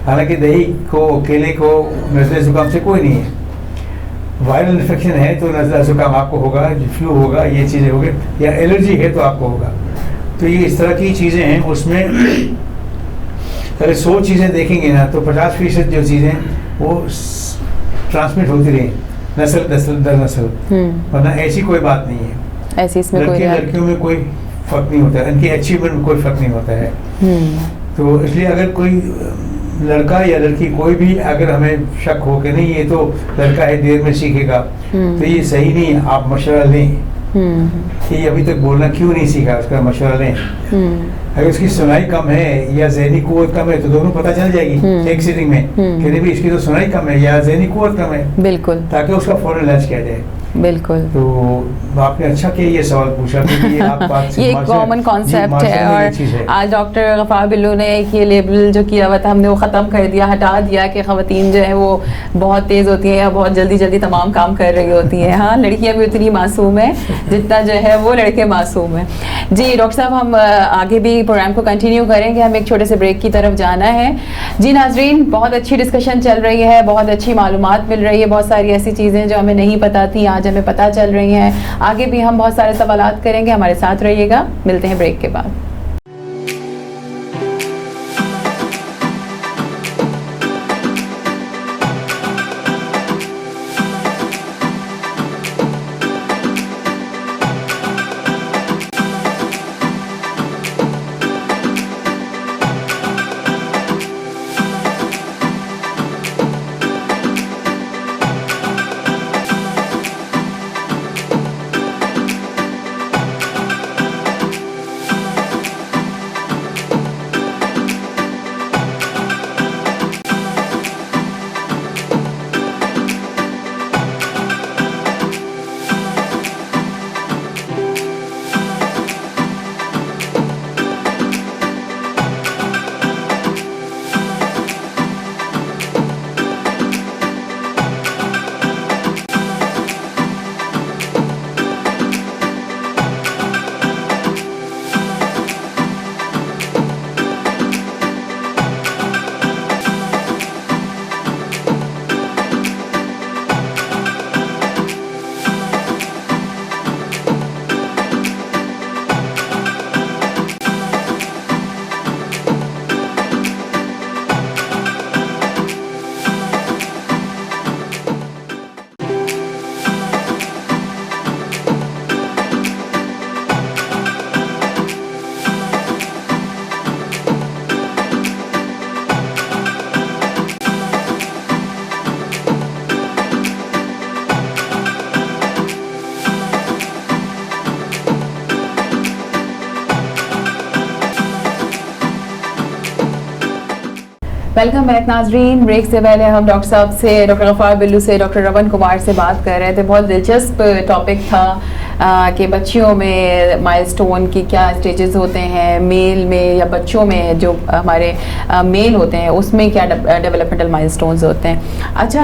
हालांकि दही को, केले को नज़ले जुकाम से कोई नहीं है। वायरल इन्फेक्शन है तो नज़ला जुकाम आपको होगा, फ्लू होगा, ये चीज़ें होगी, या एलर्जी है तो आपको होगा। तो ये इस तरह की चीज़ें हैं। उसमें अगर 100 चीज़ें देखेंगे ना तो 50% जो चीज़ें वो ट्रांसमिट होती रही नस्ल दर नस्ल, वरना ऐसी कोई बात नहीं है। ऐसी इसमें लड़कियों में कोई फर्क नहीं होता है, इनकी अचीवमेंट में कोई फर्क नहीं होता है। तो इसलिए अगर कोई लड़का या लड़की कोई भी अगर हमें शक हो कि नहीं ये तो लड़का है देर में सीखेगा, तो ये सही नहीं है। आप मशवरा लें कि अभी तक बोलना क्यों नहीं सीखा, उसका मशवरा लें। अगर उसकी सुनाई कम है या ज़हनी कुव्वत कम है तो दोनों पता चल जाएगी एक सीटिंग में कि नहीं भी इसकी तो सुनाई कम है या ज़हनी कुव्वत कम है, बिल्कुल, ताकि उसका फौरन इलाज किया जाए। बिल्कुल। तो आपने अच्छा किया ये सवाल पूछा कि ये आप बात ये एक कॉमन कॉन्सेप्ट है और आज डॉक्टर गफ्फार बिल्लू ने एक ये लेबल जो किया हुआ था हमने वो ख़त्म कर दिया, हटा दिया कि ख़वातीन जो है वो बहुत तेज़ होती हैं या बहुत जल्दी जल्दी तमाम काम कर रही होती हैं। हाँ, लड़कियां भी उतनी मासूम है जितना जो है वो लड़के मासूम हैं। जी डॉक्टर साहब, हम आगे भी प्रोग्राम को कंटिन्यू करेंगे, हम एक छोटे से ब्रेक की तरफ जाना है। जी नाजरीन, बहुत अच्छी डिस्कशन चल रही है, बहुत अच्छी मालूमात मिल रही है, बहुत सारी ऐसी चीज़ें जो हमें नहीं पता थी आज हमें पता चल रही हैं। आगे भी हम बहुत सारे सवालात करेंगे, हमारे साथ रहिएगा। मिलते हैं ब्रेक के बाद। वेलकम बैक नाजरीन। ब्रेक से पहले हम डॉक्टर साहब से, डॉक्टर गफार बिल्लू से, डॉक्टर रमन कुमार से बात कर रहे थे। बहुत दिलचस्प टॉपिक था कि बच्चियों में माइलस्टोन की क्या स्टेजेस होते हैं, मेल में या बच्चों में जो हमारे मेल होते हैं उसमें क्या डेवलपमेंटल माइलस्टोन्स होते हैं। अच्छा,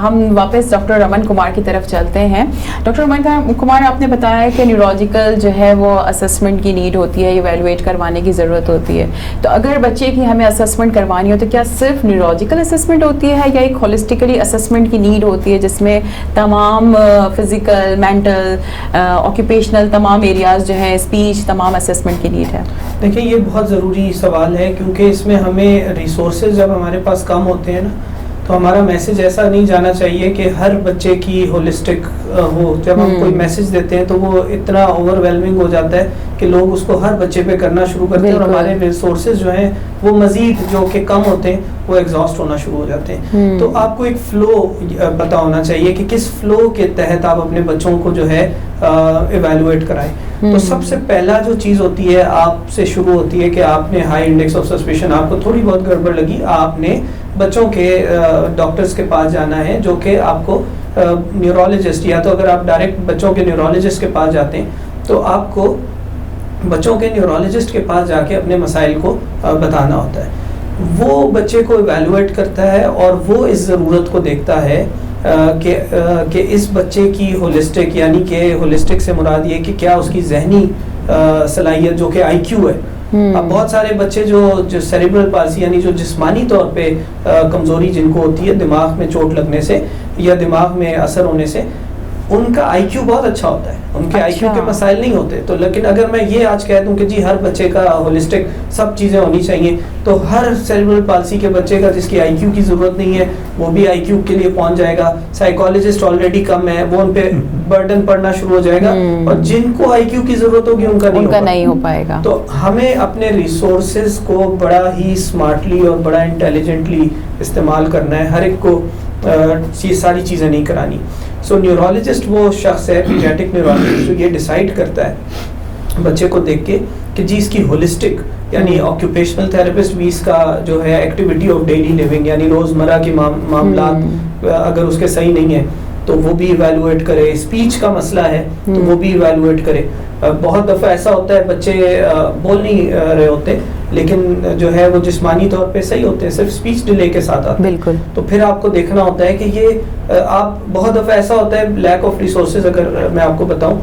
हम वापस डॉक्टर रमन कुमार की तरफ चलते हैं। डॉक्टर रमन कुमार, आपने बताया कि न्यूरोलॉजिकल जो है वो असेसमेंट की नीड होती है, इवेलुएट करवाने की ज़रूरत होती है। तो अगर बच्चे की हमें असेसमेंट करवानी हो तो क्या सिर्फ न्यूरोलॉजिकल असेसमेंट होती है या एक होलिस्टिकली असेसमेंट की नीड होती है जिसमें तमाम फिजिकल, मेंटल, ऑक्यूपेशनल तमाम एरियाज जो हैं, स्पीच, तमाम असेसमेंट की नीड है? देखिए, ये बहुत ज़रूरी सवाल है क्योंकि इसमें हमें रिसोर्सेज जब हमारे पास कम होते हैं ना, तो हमारा मैसेज ऐसा नहीं जाना चाहिए कि हर बच्चे की होलिस्टिक हो। जब हम कोई मैसेज देते हैं तो वो इतना ओवरवेलमिंग हो जाता है कि लोग उसको हर बच्चे पे करना शुरू करते हैं और हमारे रिसोर्सेज जो हैं वो मजीद जो कि कम होते हैं वो एग्जॉस्ट होना शुरू हो जाते हैं। तो आपको एक फ्लो पता होना चाहिए कि किस फ्लो के तहत आप अपने बच्चों को जो है इवेलुएट कराएं। तो सबसे पहला जो चीज़ होती है आपसे शुरू होती है कि आपने हाई इंडेक्स ऑफ सस्पिशन, आपको थोड़ी बहुत गड़बड़ लगी, आपने बच्चों के डॉक्टर्स के पास जाना है जो कि आपको न्यूरोलॉजिस्ट, या तो अगर आप डायरेक्ट बच्चों के न्यूरोलॉजिस्ट के पास जाते हैं तो आपको बच्चों के न्यूरोलॉजिस्ट के पास जाके अपने मसाइल को बताना होता है। वो बच्चे को इवेलुएट करता है और वो इस ज़रूरत को देखता है कि इस बच्चे की होलिस्टिक, यानी कि होलिस्टिक से मुराद ये कि क्या उसकी जहनी सलाहियत जो कि आईक्यू है। अब बहुत सारे बच्चे जो सेरिब्रल पाल्सी यानी जो जिस्मानी तौर पे कमज़ोरी जिनको होती है दिमाग में चोट लगने से या दिमाग में असर होने से, उनका आईक्यू बहुत अच्छा होता है, उनके आईक्यू के मसाइल नहीं होते। तो लेकिन अगर मैं ये आज कह दूं कि जी हर बच्चे का होलिस्टिक सब चीज़ें होनी चाहिए, तो हर सेरिब्रल पाल्सी के बच्चे का जिसकी आईक्यू की ज़रूरत नहीं है वो भी आईक्यू के लिए पहुंच जाएगा। साइकोलॉजिस्ट ऑलरेडी कम है, वो उन पे बर्डन पड़ना शुरू हो जाएगा और जिनको आईक्यू की ज़रूरत होगी उनका नहीं हो पाएगा। तो हमें अपने रिसोर्सेज को बड़ा ही स्मार्टली और बड़ा इंटेलिजेंटली इस्तेमाल करना है। हर एक को ये सारी चीज़ें नहीं करानी। सो न्यूरोलॉजिस्ट वो शख्स है, पीडियाट्रिक न्यूरोलॉजिस्ट, जो ये डिसाइड करता है बच्चे को देख के कि जी इसकी होलिस्टिक, यानी ऑक्यूपेशनल थेरेपिस्ट भी इसका जो है एक्टिविटी ऑफ डेली लिविंग यानी रोज़मर्रा के मामलात अगर उसके सही नहीं है तो वो भी इवेलुएट करे। स्पीच का मसला है तो वो भी इवेलुएट करे। बहुत दफ़ा ऐसा होता है बच्चे बोल नहीं रहे होते लेकिन जो है वो जिस्मानी तौर पे सही होते हैं, सिर्फ स्पीच डिले के साथ आते हैं। बिल्कुल। तो फिर आपको देखना होता है कि ये आप बहुत दफ़ा ऐसा होता है लैक ऑफ रिसोर्सेज, अगर मैं आपको बताऊं,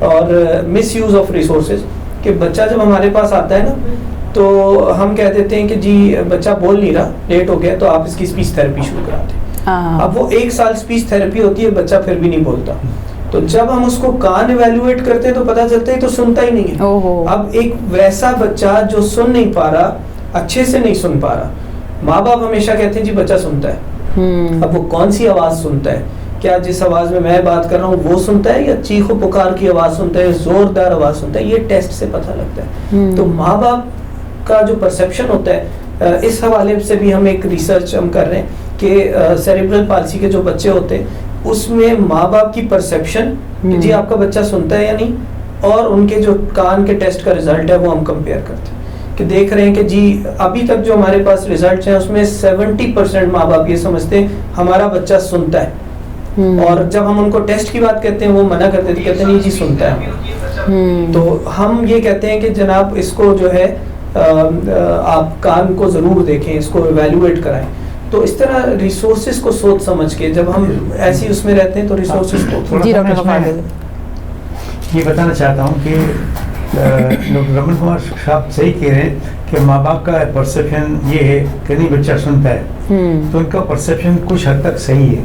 और मिस यूज़ ऑफ रिसोर्सेज, कि बच्चा जब हमारे पास आता है ना तो हम कह देते हैं कि जी बच्चा बोल नहीं रहा, लेट हो गया, तो आप इसकी स्पीच थेरेपी शुरू कराते हैं। अब वो 1 साल स्पीच थेरेपी होती है, बच्चा फिर भी नहीं बोलता। तो जब हम उसको कान इवेलुएट करते हैं तो पता चलता है तो सुनता ही नहीं है। अब एक वैसा बच्चा जो सुन नहीं पा रहा, अच्छे से नहीं सुन पा रहा, माँ बाप हमेशा कहते हैं जी बच्चा सुनता है। अब वो कौन सी आवाज़ सुनता है, क्या जिस आवाज़ में मैं बात कर रहा हूँ वो सुनता है या चीखो पुकार की आवाज़ सुनता है, जोरदार आवाज़ सुनता है, ये टेस्ट से पता लगता है। तो माँ बाप का जो परसेप्शन होता है, इस हवाले से भी हम एक रिसर्च हम कर रहे हैं कि सेरिब्रल पाल्सी के जो बच्चे होते हैं उसमें माँ बाप की परसेप्शन कि जी आपका बच्चा सुनता है या नहीं, और उनके जो कान के टेस्ट का रिजल्ट है वो हम कंपेयर करते हैं कि देख रहे हैं कि जी अभी तक जो हमारे पास रिजल्ट हैं उसमें 70% माँ बाप ये समझते हैं हमारा बच्चा सुनता है, और जब हम उनको टेस्ट की बात कहते हैं वो मना करते थे, कहते नहीं जी सुनता है। तो हम ये कहते हैं कि जनाब इसको जो है आप कान को ज़रूर देखें, इसको इवेलुएट कराएं। तो इस तरह रिसोर्सेज को सोच समझ के जब हम ऐसी उसमें रहते हैं तो रिसोर्सेज को जी ये बताना चाहता हूँ कि डॉक्टर रमन कुमार साहब सही कह रहे हैं कि माँ बाप का परसेप्शन ये है कि नहीं बच्चा सुनता है, तो उनका परसेप्शन कुछ हद तक सही है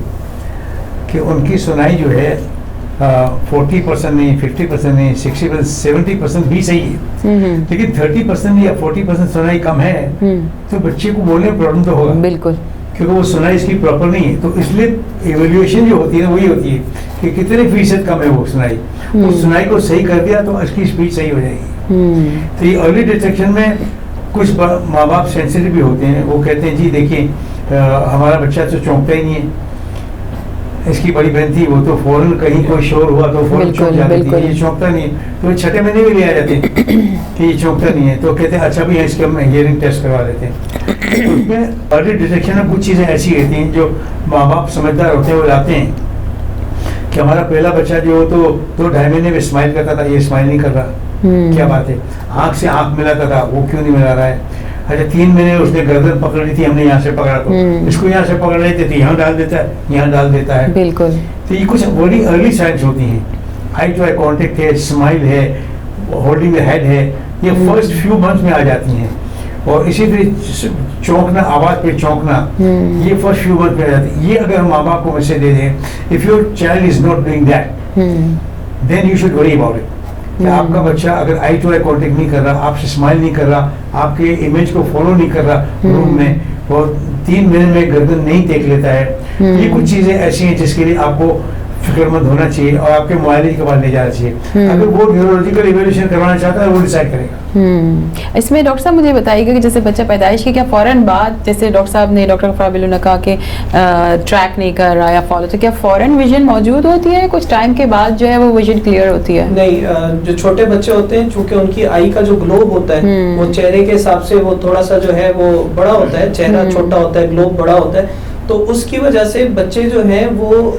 कि उनकी सुनाई जो है 40% नहीं, 50% नहीं, 60%, 70% भी सही है, लेकिन 30% या 40% सुनाई कम है तो बच्चे को बोलने में प्रॉब्लम तो होगा। बिल्कुल, क्योंकि वो सुनाई इसकी प्रॉपर नहीं है। तो इसलिए एवेल्युएशन जो होती है वही होती है कि कितने फीसद कम है वो सुनाई। उस सुनाई को सही कर दिया तो उसकी स्पीच सही हो जाएगी। तो ये अर्ली डिटेक्शन में कुछ माँ बाप सेंसिटिव भी होते हैं, वो कहते हैं जी देखिए हमारा बच्चा तो चौंकता ही नहीं है, इसकी बड़ी बहन थी, वो तो फौरन कहीं कोई शोर हुआ तो फौरन चौंक जाती थी, ये चौंकता नहीं है, तो छठे महीने में ले आ जाते कि ये चौंकता नहीं है, तो कहते हैं अच्छा भी है, इसके हम हियरिंग टेस्ट करवा लेते हैं। तो उसमें अर्ली डिटेक्शन में कुछ चीज़ें ऐसी रहती हैं जो माँ बाप समझदार होते हैं, वो लाते हैं कि हमारा पहला बच्चा जो तो 2-2.5 महीने में स्माइल करता था, ये स्माइल नहीं कर रहा, क्या बात है, आँख से आँख मिलाता था, वो क्यों नहीं मिला रहा है। अच्छा 3 महीने उसने गर्दन पकड़ ली थी, हमने यहाँ से पकड़ा, तो इसको यहाँ से पकड़ लेते थे, यहाँ डाल देता है, यहाँ डाल देता है। बिल्कुल। तो ये कुछ बड़ी अर्ली साइंस होती हैं। आई टू आई कॉन्टेक्ट है, स्माइल है, होल्डिंग द हेड है, ये फर्स्ट फ्यू मंथ्स में आ जाती हैं। और इसी तरह चौंकना, आवाज़ पे चौंकना, ये फर्स्ट फ्यू मंथ में आ जाती है। ये अगर हम माँ बाप को मैसेज दे दें, if your child is not doing that, then you should worry about it. कि आपका बच्चा अगर आई टू आई कॉन्टेक्ट नहीं कर रहा, आपसे स्माइल नहीं कर रहा, आपके इमेज को फॉलो नहीं कर रहा रूम में, और 3 महीने में गर्दन नहीं देख लेता है, ये कुछ चीज़ें ऐसी हैं जिसके लिए आपको फिक्रमंद होना चाहिए और आपके मुआयने के बाद ले जाना चाहिए। अगर वो न्यूरोलॉजिकल इवैल्यूएशन करवाना चाहता है, वो डिसाइड करेगा। इसमें डॉक्टर साहब मुझे बताइएगा कि जैसे बच्चा पैदाइश के क्या फ़ौरन बाद, जैसे डॉक्टर साहब ने, डॉक्टर गफ्फार बिल्लू ने कहा कि ट्रैक नहीं कर रहा या फॉलो, तो क्या फ़ौरन विजन मौजूद होती है, कुछ टाइम के बाद जो है वो विजन क्लियर होती है? नहीं, जो छोटे बच्चे होते हैं, चूंकि उनकी आई का जो ग्लोब होता है वो चेहरे के हिसाब से वो थोड़ा सा जो है वो बड़ा होता है, चेहरा छोटा होता है, ग्लोब बड़ा होता है, तो उसकी वजह से बच्चे जो हैं वो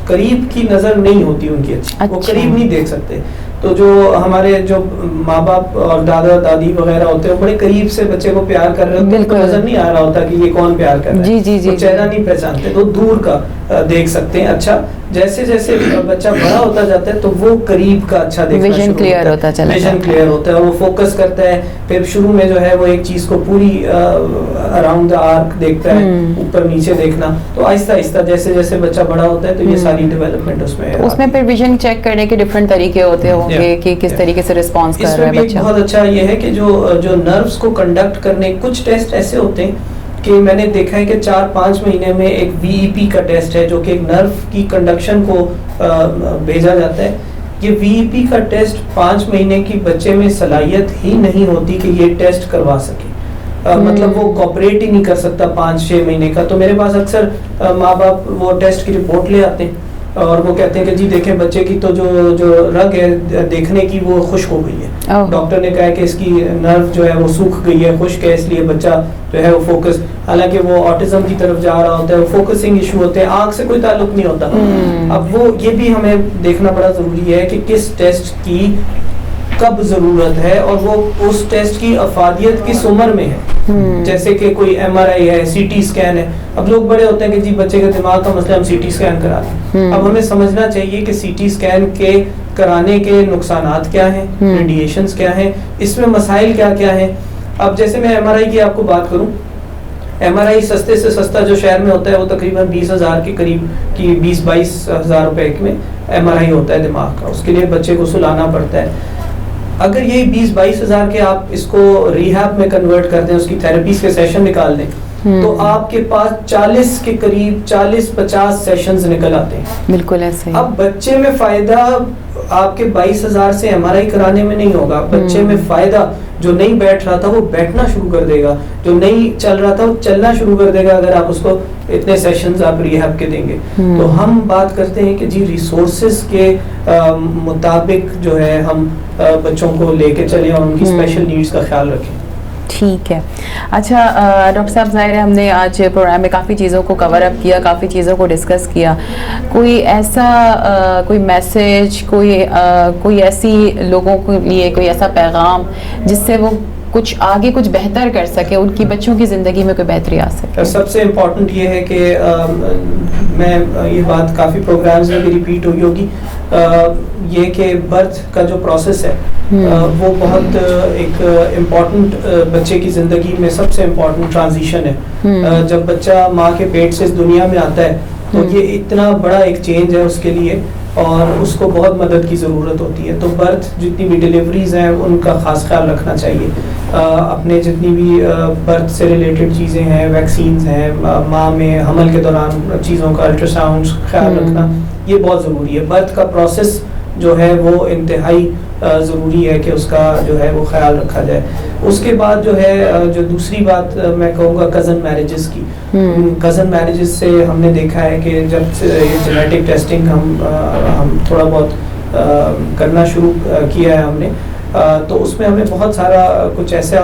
करीब की नजर नहीं होती उनकी अच्छी, वो करीब नहीं देख सकते। तो जो हमारे जो माँ बाप और दादा दादी वगैरह होते हैं, बड़े करीब से बच्चे को प्यार कर रहे होते हैं, तो नजर नहीं आ रहा होता कि ये कौन प्यार कर रहा है, तो चेहरा नहीं पहचानते, तो दूर का देख सकते हैं। अच्छा, जैसे जैसे बच्चा बड़ा होता जाता है तो वो करीब का अच्छा देखना विजन क्लियर होता चला, विजन क्लियर होता है, वो फोकस करता है। फिर शुरू में जो है वो एक चीज को पूरी अराउंड द आर्क देखता है, ऊपर नीचे देखना, तो आहिस्ता आहिस्ता जैसे जैसे बच्चा बड़ा होता है तो ये सारी डेवलपमेंट उसमें फिर विजन चेक करने के डिफरेंट तरीके होते होंगे कि किस तरीके से रिस्पॉन्स कर रहा है बच्चा। बहुत अच्छा ये है कि जो नर्व्स को कंडक्ट करने कुछ टेस्ट ऐसे होते हैं कि मैंने देखा है कि 4-5 महीने में एक VEP का टेस्ट है, जो कि एक नर्व की कंडक्शन को भेजा जाता है। ये VEP का टेस्ट 5 महीने की बच्चे में सलाहियत ही नहीं होती कि ये टेस्ट करवा सके, मतलब वो कॉपरेट ही नहीं कर सकता 5-6 महीने का। तो मेरे पास अक्सर माँ बाप वो टेस्ट की रिपोर्ट ले आते हैं और वो कहते हैं कि जी देखें बच्चे की तो जो रग है देखने की वो खुश्क हो गई है, डॉक्टर ने कहा है कि इसकी नर्व जो है वो सूख गई है, खुश्क है, इसलिए बच्चा जो है वो फोकस, हालांकि वो ऑटिज्म की तरफ जा रहा होता है, वो फोकसिंग इशू होते हैं, आंख से कोई ताल्लुक नहीं होता। अब वो ये भी हमें देखना बड़ा जरूरी है कि किस टेस्ट की कब जरूरत है और वो उस टेस्ट की अफादियत किस उम्र में है। जैसे कि कोई MRI है, CT स्कैन है, अब लोग बड़े होते हैं कि जी बच्चे के दिमाग का मसला, हम CT स्कैन करा लें। अब हमें समझना चाहिए कि CT स्कैन के कराने के नुकसानात क्या हैं, रेडिएशंस क्या हैं, इसमें मसाइल क्या क्या हैं। अब जैसे मैं MRI की आपको बात करूं, MRI सस्ते से सस्ता जो शहर में होता है वो तकरीबन 20,000 के करीब की 20-22 हज़ार रुपए में MRI होता है दिमाग का, उसके लिए बच्चे को सुलाना पड़ता है। अगर ये 20-22 हज़ार के आप इसको रिहैब में कन्वर्ट कर दें, उसकी थेरेपीज के सेशन निकाल दें, तो आपके पास 40 के करीब 40-50 सेशंस निकल आते हैं। बिल्कुल ऐसे। अब बच्चे में फायदा आपके 22,000 से MRI कराने में नहीं होगा, बच्चे में फायदा जो नहीं बैठ रहा था वो बैठना शुरू कर देगा, जो नहीं चल रहा था वो चलना शुरू कर देगा, अगर आप उसको इतने सेशंस आप रिहैब के देंगे। तो हम बात करते हैं कि जी रिसोर्सेज के मुताबिक जो है हम बच्चों को लेके चलें और उनकी स्पेशल नीड्स का ख्याल रखें। ठीक है। अच्छा डॉक्टर साहब, ज़ाहिर है हमने आज प्रोग्राम में काफ़ी चीज़ों को कवर अप किया, काफ़ी चीज़ों को डिस्कस किया। कोई ऐसा कोई मैसेज, कोई ऐसी लोगों के लिए कोई ऐसा पैगाम जिससे वो कुछ आगे कुछ बेहतर कर सके, उनकी बच्चों की ज़िंदगी में कोई बेहतरी आ सके? सबसे इम्पोर्टेंट ये है कि मैं ये बात काफ़ी प्रोग्राम्स में भी रिपीट हुई होगी, ये कि बर्थ का जो प्रोसेस है वो बहुत एक इम्पॉर्टेंट बच्चे की ज़िंदगी में सबसे इम्पॉर्टेंट ट्रांजिशन है। जब बच्चा माँ के पेट से इस दुनिया में आता है तो ये इतना बड़ा एक चेंज है उसके लिए और उसको बहुत मदद की ज़रूरत होती है। तो बर्थ जितनी भी डिलीवरीज़ हैं उनका ख़ास ख्याल रखना चाहिए। अपने जितनी भी बर्थ से रिलेटेड चीज़ें हैं, वैक्सीन्स हैं, माँ में हमल के दौरान चीज़ों का अल्ट्रासाउंड ख्याल रखना, ये बहुत ज़रूरी है। बर्थ का प्रोसेस जो है वो इंतहाई ज़रूरी है कि उसका जो है वो ख्याल रखा जाए। उसके बाद जो है जो दूसरी बात मैं कहूँगा कज़न मैरिजेस की। कज़न मैरिजेस से हमने देखा है कि जब से ये जेनेटिक टेस्टिंग हम थोड़ा बहुत करना शुरू किया है हमने, तो उसमें हमें बहुत सारा कुछ ऐसा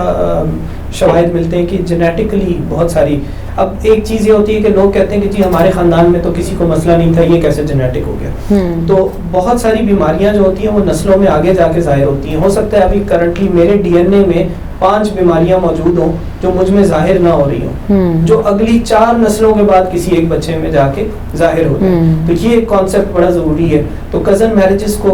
शवाहिद मिलते हैं कि जेनेटिकली बहुत सारी। अब एक चीज़ ये होती है कि लोग कहते हैं कि जी हमारे ख़ानदान में तो किसी को मसला नहीं था, ये कैसे जेनेटिक हो गया। तो बहुत सारी बीमारियां जो होती हैं वो नस्लों में आगे जाके ज़ाहिर होती हैं। हो सकता है अभी करंटली मेरे डीएनए में 5 बीमारियां मौजूद हों जो मुझ में जाहिर ना हो रही हों, जो अगली 4 नस्लों के बाद किसी एक बच्चे में जाके जाहिर हो जाए। तो ये कॉन्सेप्ट बड़ा ज़रूरी है। तो कज़न मैरिजेस को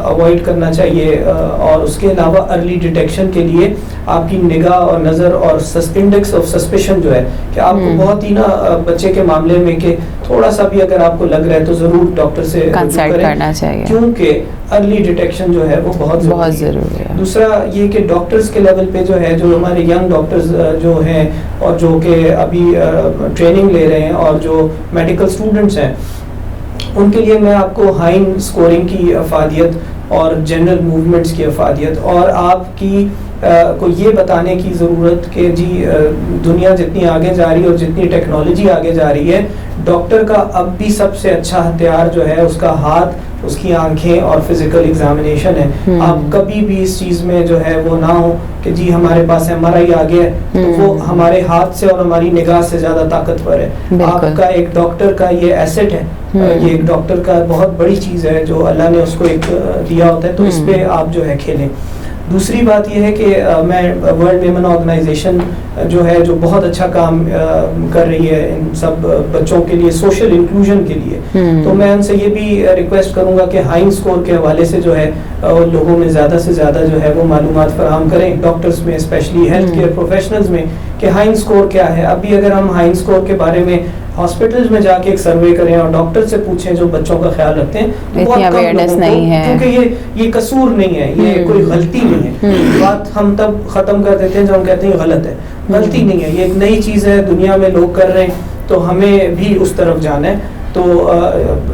अवॉइड करना चाहिए, और उसके अलावा अर्ली डिटेक्शन के लिए आपकी निगाह और नज़र और इंडेक्स ऑफ सस्पिशन जो है कि आपको बहुत ही ना बच्चे के मामले में कि थोड़ा सा भी अगर आपको लग रहा है तो ज़रूर डॉक्टर से कंसल्ट करना चाहिए, क्योंकि अर्ली डिटेक्शन जो है वो बहुत ज़रूरी है। दूसरा ये कि डॉक्टर्स के लेवल पे जो है, जो हमारे यंग डॉक्टर्स जो हैं और जो कि अभी ट्रेनिंग ले रहे हैं और जो मेडिकल स्टूडेंट्स हैं, उनके लिए मैं आपको हाइन स्कोरिंग की अफादियत और जनरल मूवमेंट्स की अफादियत और आपकी को ये बताने की ज़रूरत कि जी दुनिया जितनी आगे जा रही है और जितनी टेक्नोलॉजी आगे जा रही है, डॉक्टर का अब भी सबसे अच्छा हथियार जो है उसका हाथ, उसकी आंखें और फिजिकल एग्जामिनेशन है। आप कभी भी इस चीज़ में जो है वो ना हो कि जी हमारे पास MRI आ गया है तो वो हमारे हाथ से और हमारी निगाह से ज़्यादा ताकतवर है। आपका एक डॉक्टर का ये एसेट है, ये एक डॉक्टर का बहुत बड़ी चीज़ है जो अल्लाह ने उसको एक दिया होता है, तो इस पे आप जो है खेलें। दूसरी बात यह है कि मैं वर्ल्ड विमेन ऑर्गेनाइजेशन जो है जो बहुत अच्छा काम कर रही है इन सब बच्चों के लिए, सोशल इंक्लूजन के लिए, तो मैं उनसे ये भी रिक्वेस्ट करूंगा कि हाई स्कोर के हवाले से जो है लोगों में ज़्यादा से ज़्यादा जो है वो मालूमात फराहम करें, डॉक्टर्स में स्पेशली हेल्थ केयर प्रोफेशनल्स में, कि हाई स्कोर क्या है। अभी अगर हम हाई स्कोर के बारे में हॉस्पिटल्स में जाके एक सर्वे करें और डॉक्टर से पूछें जो बच्चों का ख्याल रखते हैं, तो बहुत कम लोगों को, क्योंकि ये कसूर नहीं है, ये कोई गलती नहीं है। बात हम तब ख़त्म कर देते हैं जब हम कहते हैं गलत है। गलती नहीं है, ये एक नई चीज़ है, दुनिया में लोग कर रहे हैं, तो हमें भी उस तरफ जाना है। तो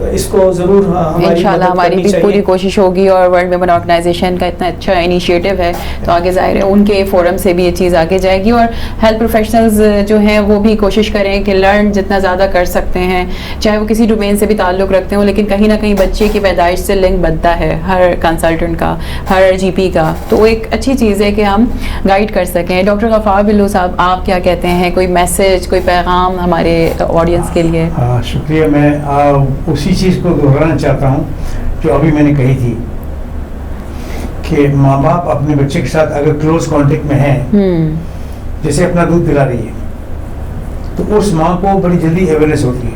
इसको ज़रूर इंशाल्लाह हमारी भी पूरी कोशिश होगी, और वर्ल्ड विमेन ऑर्गेनाइजेशन का इतना अच्छा इनिशिएटिव है तो आगे ज़ाहिर है उनके फोरम से भी ये चीज़ आगे जाएगी, और हेल्थ प्रोफेशनल्स जो हैं वो भी कोशिश करें कि लर्न जितना ज़्यादा कर सकते हैं, चाहे वो किसी डोमेन से भी ताल्लुक़ रखते हो, लेकिन कहीं ना कहीं बच्चे की पैदाइश से लिंक बनता है हर कंसल्टेंट का, हर GP का, तो एक अच्छी चीज़ है कि हम गाइड कर सकें। डॉक्टर गफ़ार बिल्लू साहब, आप क्या कहते हैं, कोई मैसेज, कोई पैगाम हमारे ऑडियंस के लिए? शुक्रिया। मैं उसी चीज़ को दोहराना चाहता हूँ जो अभी मैंने कही थी कि माँ बाप अपने बच्चे के साथ अगर क्लोज कांटेक्ट में हैं, जैसे अपना दूध पिला रही है, तो उस माँ को बड़ी जल्दी अवेयरनेस होती है,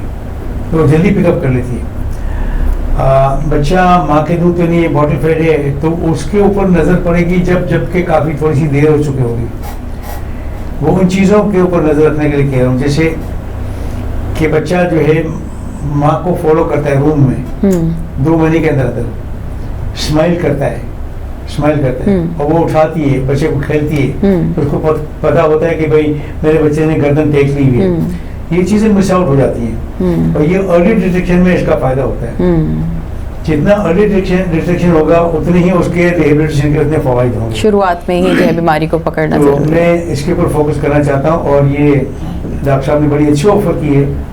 तो जल्दी पिकअप कर लेती है। बच्चा माँ के दूध पे नहीं है, बॉटल फेड है, तो उसके ऊपर नज़र पड़ेगी जबकि काफ़ी थोड़ी सी देर हो चुकी होगी। वो उन चीज़ों के ऊपर नज़र रखने के लिए कह रहा हूँ, जैसे कि बच्चा जो है माँ को फॉलो करता है रूम में 2 महीने के अंदर स्माइल करता है और वो उठाती है, बच्चे को खेलती है, तो उसको पता होता है कि भाई मेरे बच्चे ने गर्दन टेक ली हुई है। ये चीज़ें मिस आउट हो जाती हैं, और ये अर्ली डिटेक्शन में इसका फायदा होता है। जितना अर्ली डिटेक्शन होगा उतने ही उसके रिहेबिलिटेशन के उतने फ़वाइद होंगे। शुरुआत में ही जो है बीमारी को पकड़ना, तो मैं इसके ऊपर फोकस करना चाहता हूँ, और ये डॉक्टर साहब ने बड़ी अच्छी ऑफर की है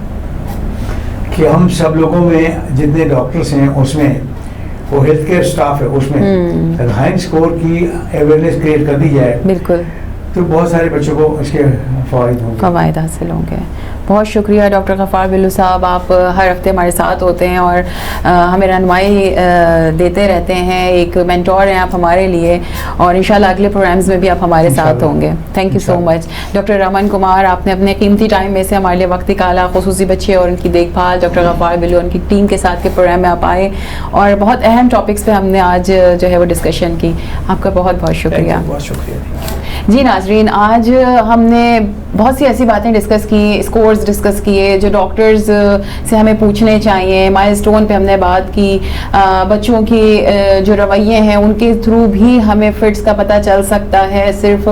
कि हम सब लोगों में जितने डॉक्टर्स हैं उसमें वो हेल्थ केयर स्टाफ है उसमें हाई स्कोर की अवेयरनेस क्रिएट कर दी जाए, बिल्कुल, तो बहुत सारे बच्चों को इसके फ़वाइद हासिल होंगे। बहुत शुक्रिया डॉक्टर गफ़ार बिल्लू साहब, आप हर हफ्ते हमारे साथ होते हैं और हमें रहनुमाई देते रहते हैं, एक मेंटोर हैं आप हमारे लिए, और इंशाल्लाह अगले प्रोग्राम्स में भी आप हमारे साथ होंगे। Thank you so much. Doctor Raman Kumar, आपने अपने कीमती टाइम में से हमारे लिए वक्त निकाला, खुसूसी बच्चे और उनकी देखभाल, डॉक्टर गफ़ार बिल्लू उनकी टीम के साथ के प्रोग्राम में आप आए और बहुत अहम टॉपिक्स पर हमने आज जो है वो डिस्कशन की। आपका बहुत बहुत शुक्रिया। बहुत शुक्रिया। जी नाजरीन, आज हमने बहुत सी ऐसी बातें डिस्कस की, स्कोर्स डिस्कस किए जो डॉक्टर्स से हमें पूछने चाहिए। माइलस्टोन पे हमने बात की, बच्चों की जो रवैये हैं उनके थ्रू भी हमें फिट्स का पता चल सकता है, सिर्फ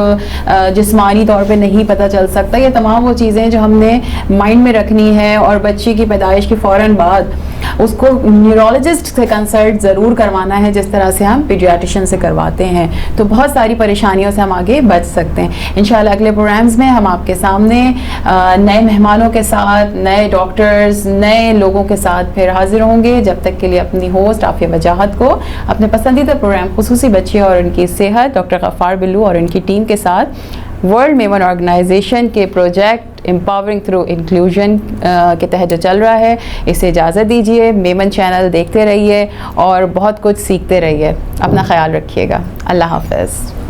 जिस्मानी तौर पे नहीं पता चल सकता। ये तमाम वो चीज़ें जो हमने माइंड में रखनी है और बच्चे की पैदाइश के फ़ौरन बाद उसको न्यूरोलॉजिस्ट से कंसल्ट ज़रूर करवाना है, जिस तरह से हम पीडियाट्रिशियन से करवाते हैं। तो बहुत सारी परेशानियों से हम आगे बच सकते हैं। इंशाल्लाह अगले प्रोग्राम्स में हम आपके सामने नए मेहमानों के साथ, नए डॉक्टर्स, नए लोगों के साथ फिर हाजिर होंगे। जब तक के लिए अपनी होस्ट आफिया वजाहत को अपने पसंदीदा प्रोग्राम खुसूसी बच्चे और उनकी सेहत डॉक्टर गफ़ार बिल्लू और उनकी टीम के साथ वर्ल्ड मेमन ऑर्गेनाइजेशन के प्रोजेक्ट एम्पावरिंग थ्रू इंक्लूजन के तहत जो चल रहा है, इसे इजाज़त दीजिए। मेमन चैनल देखते रहिए और बहुत कुछ सीखते रहिए। अपना ख्याल रखिएगा। अल्लाह हाफ़िज़।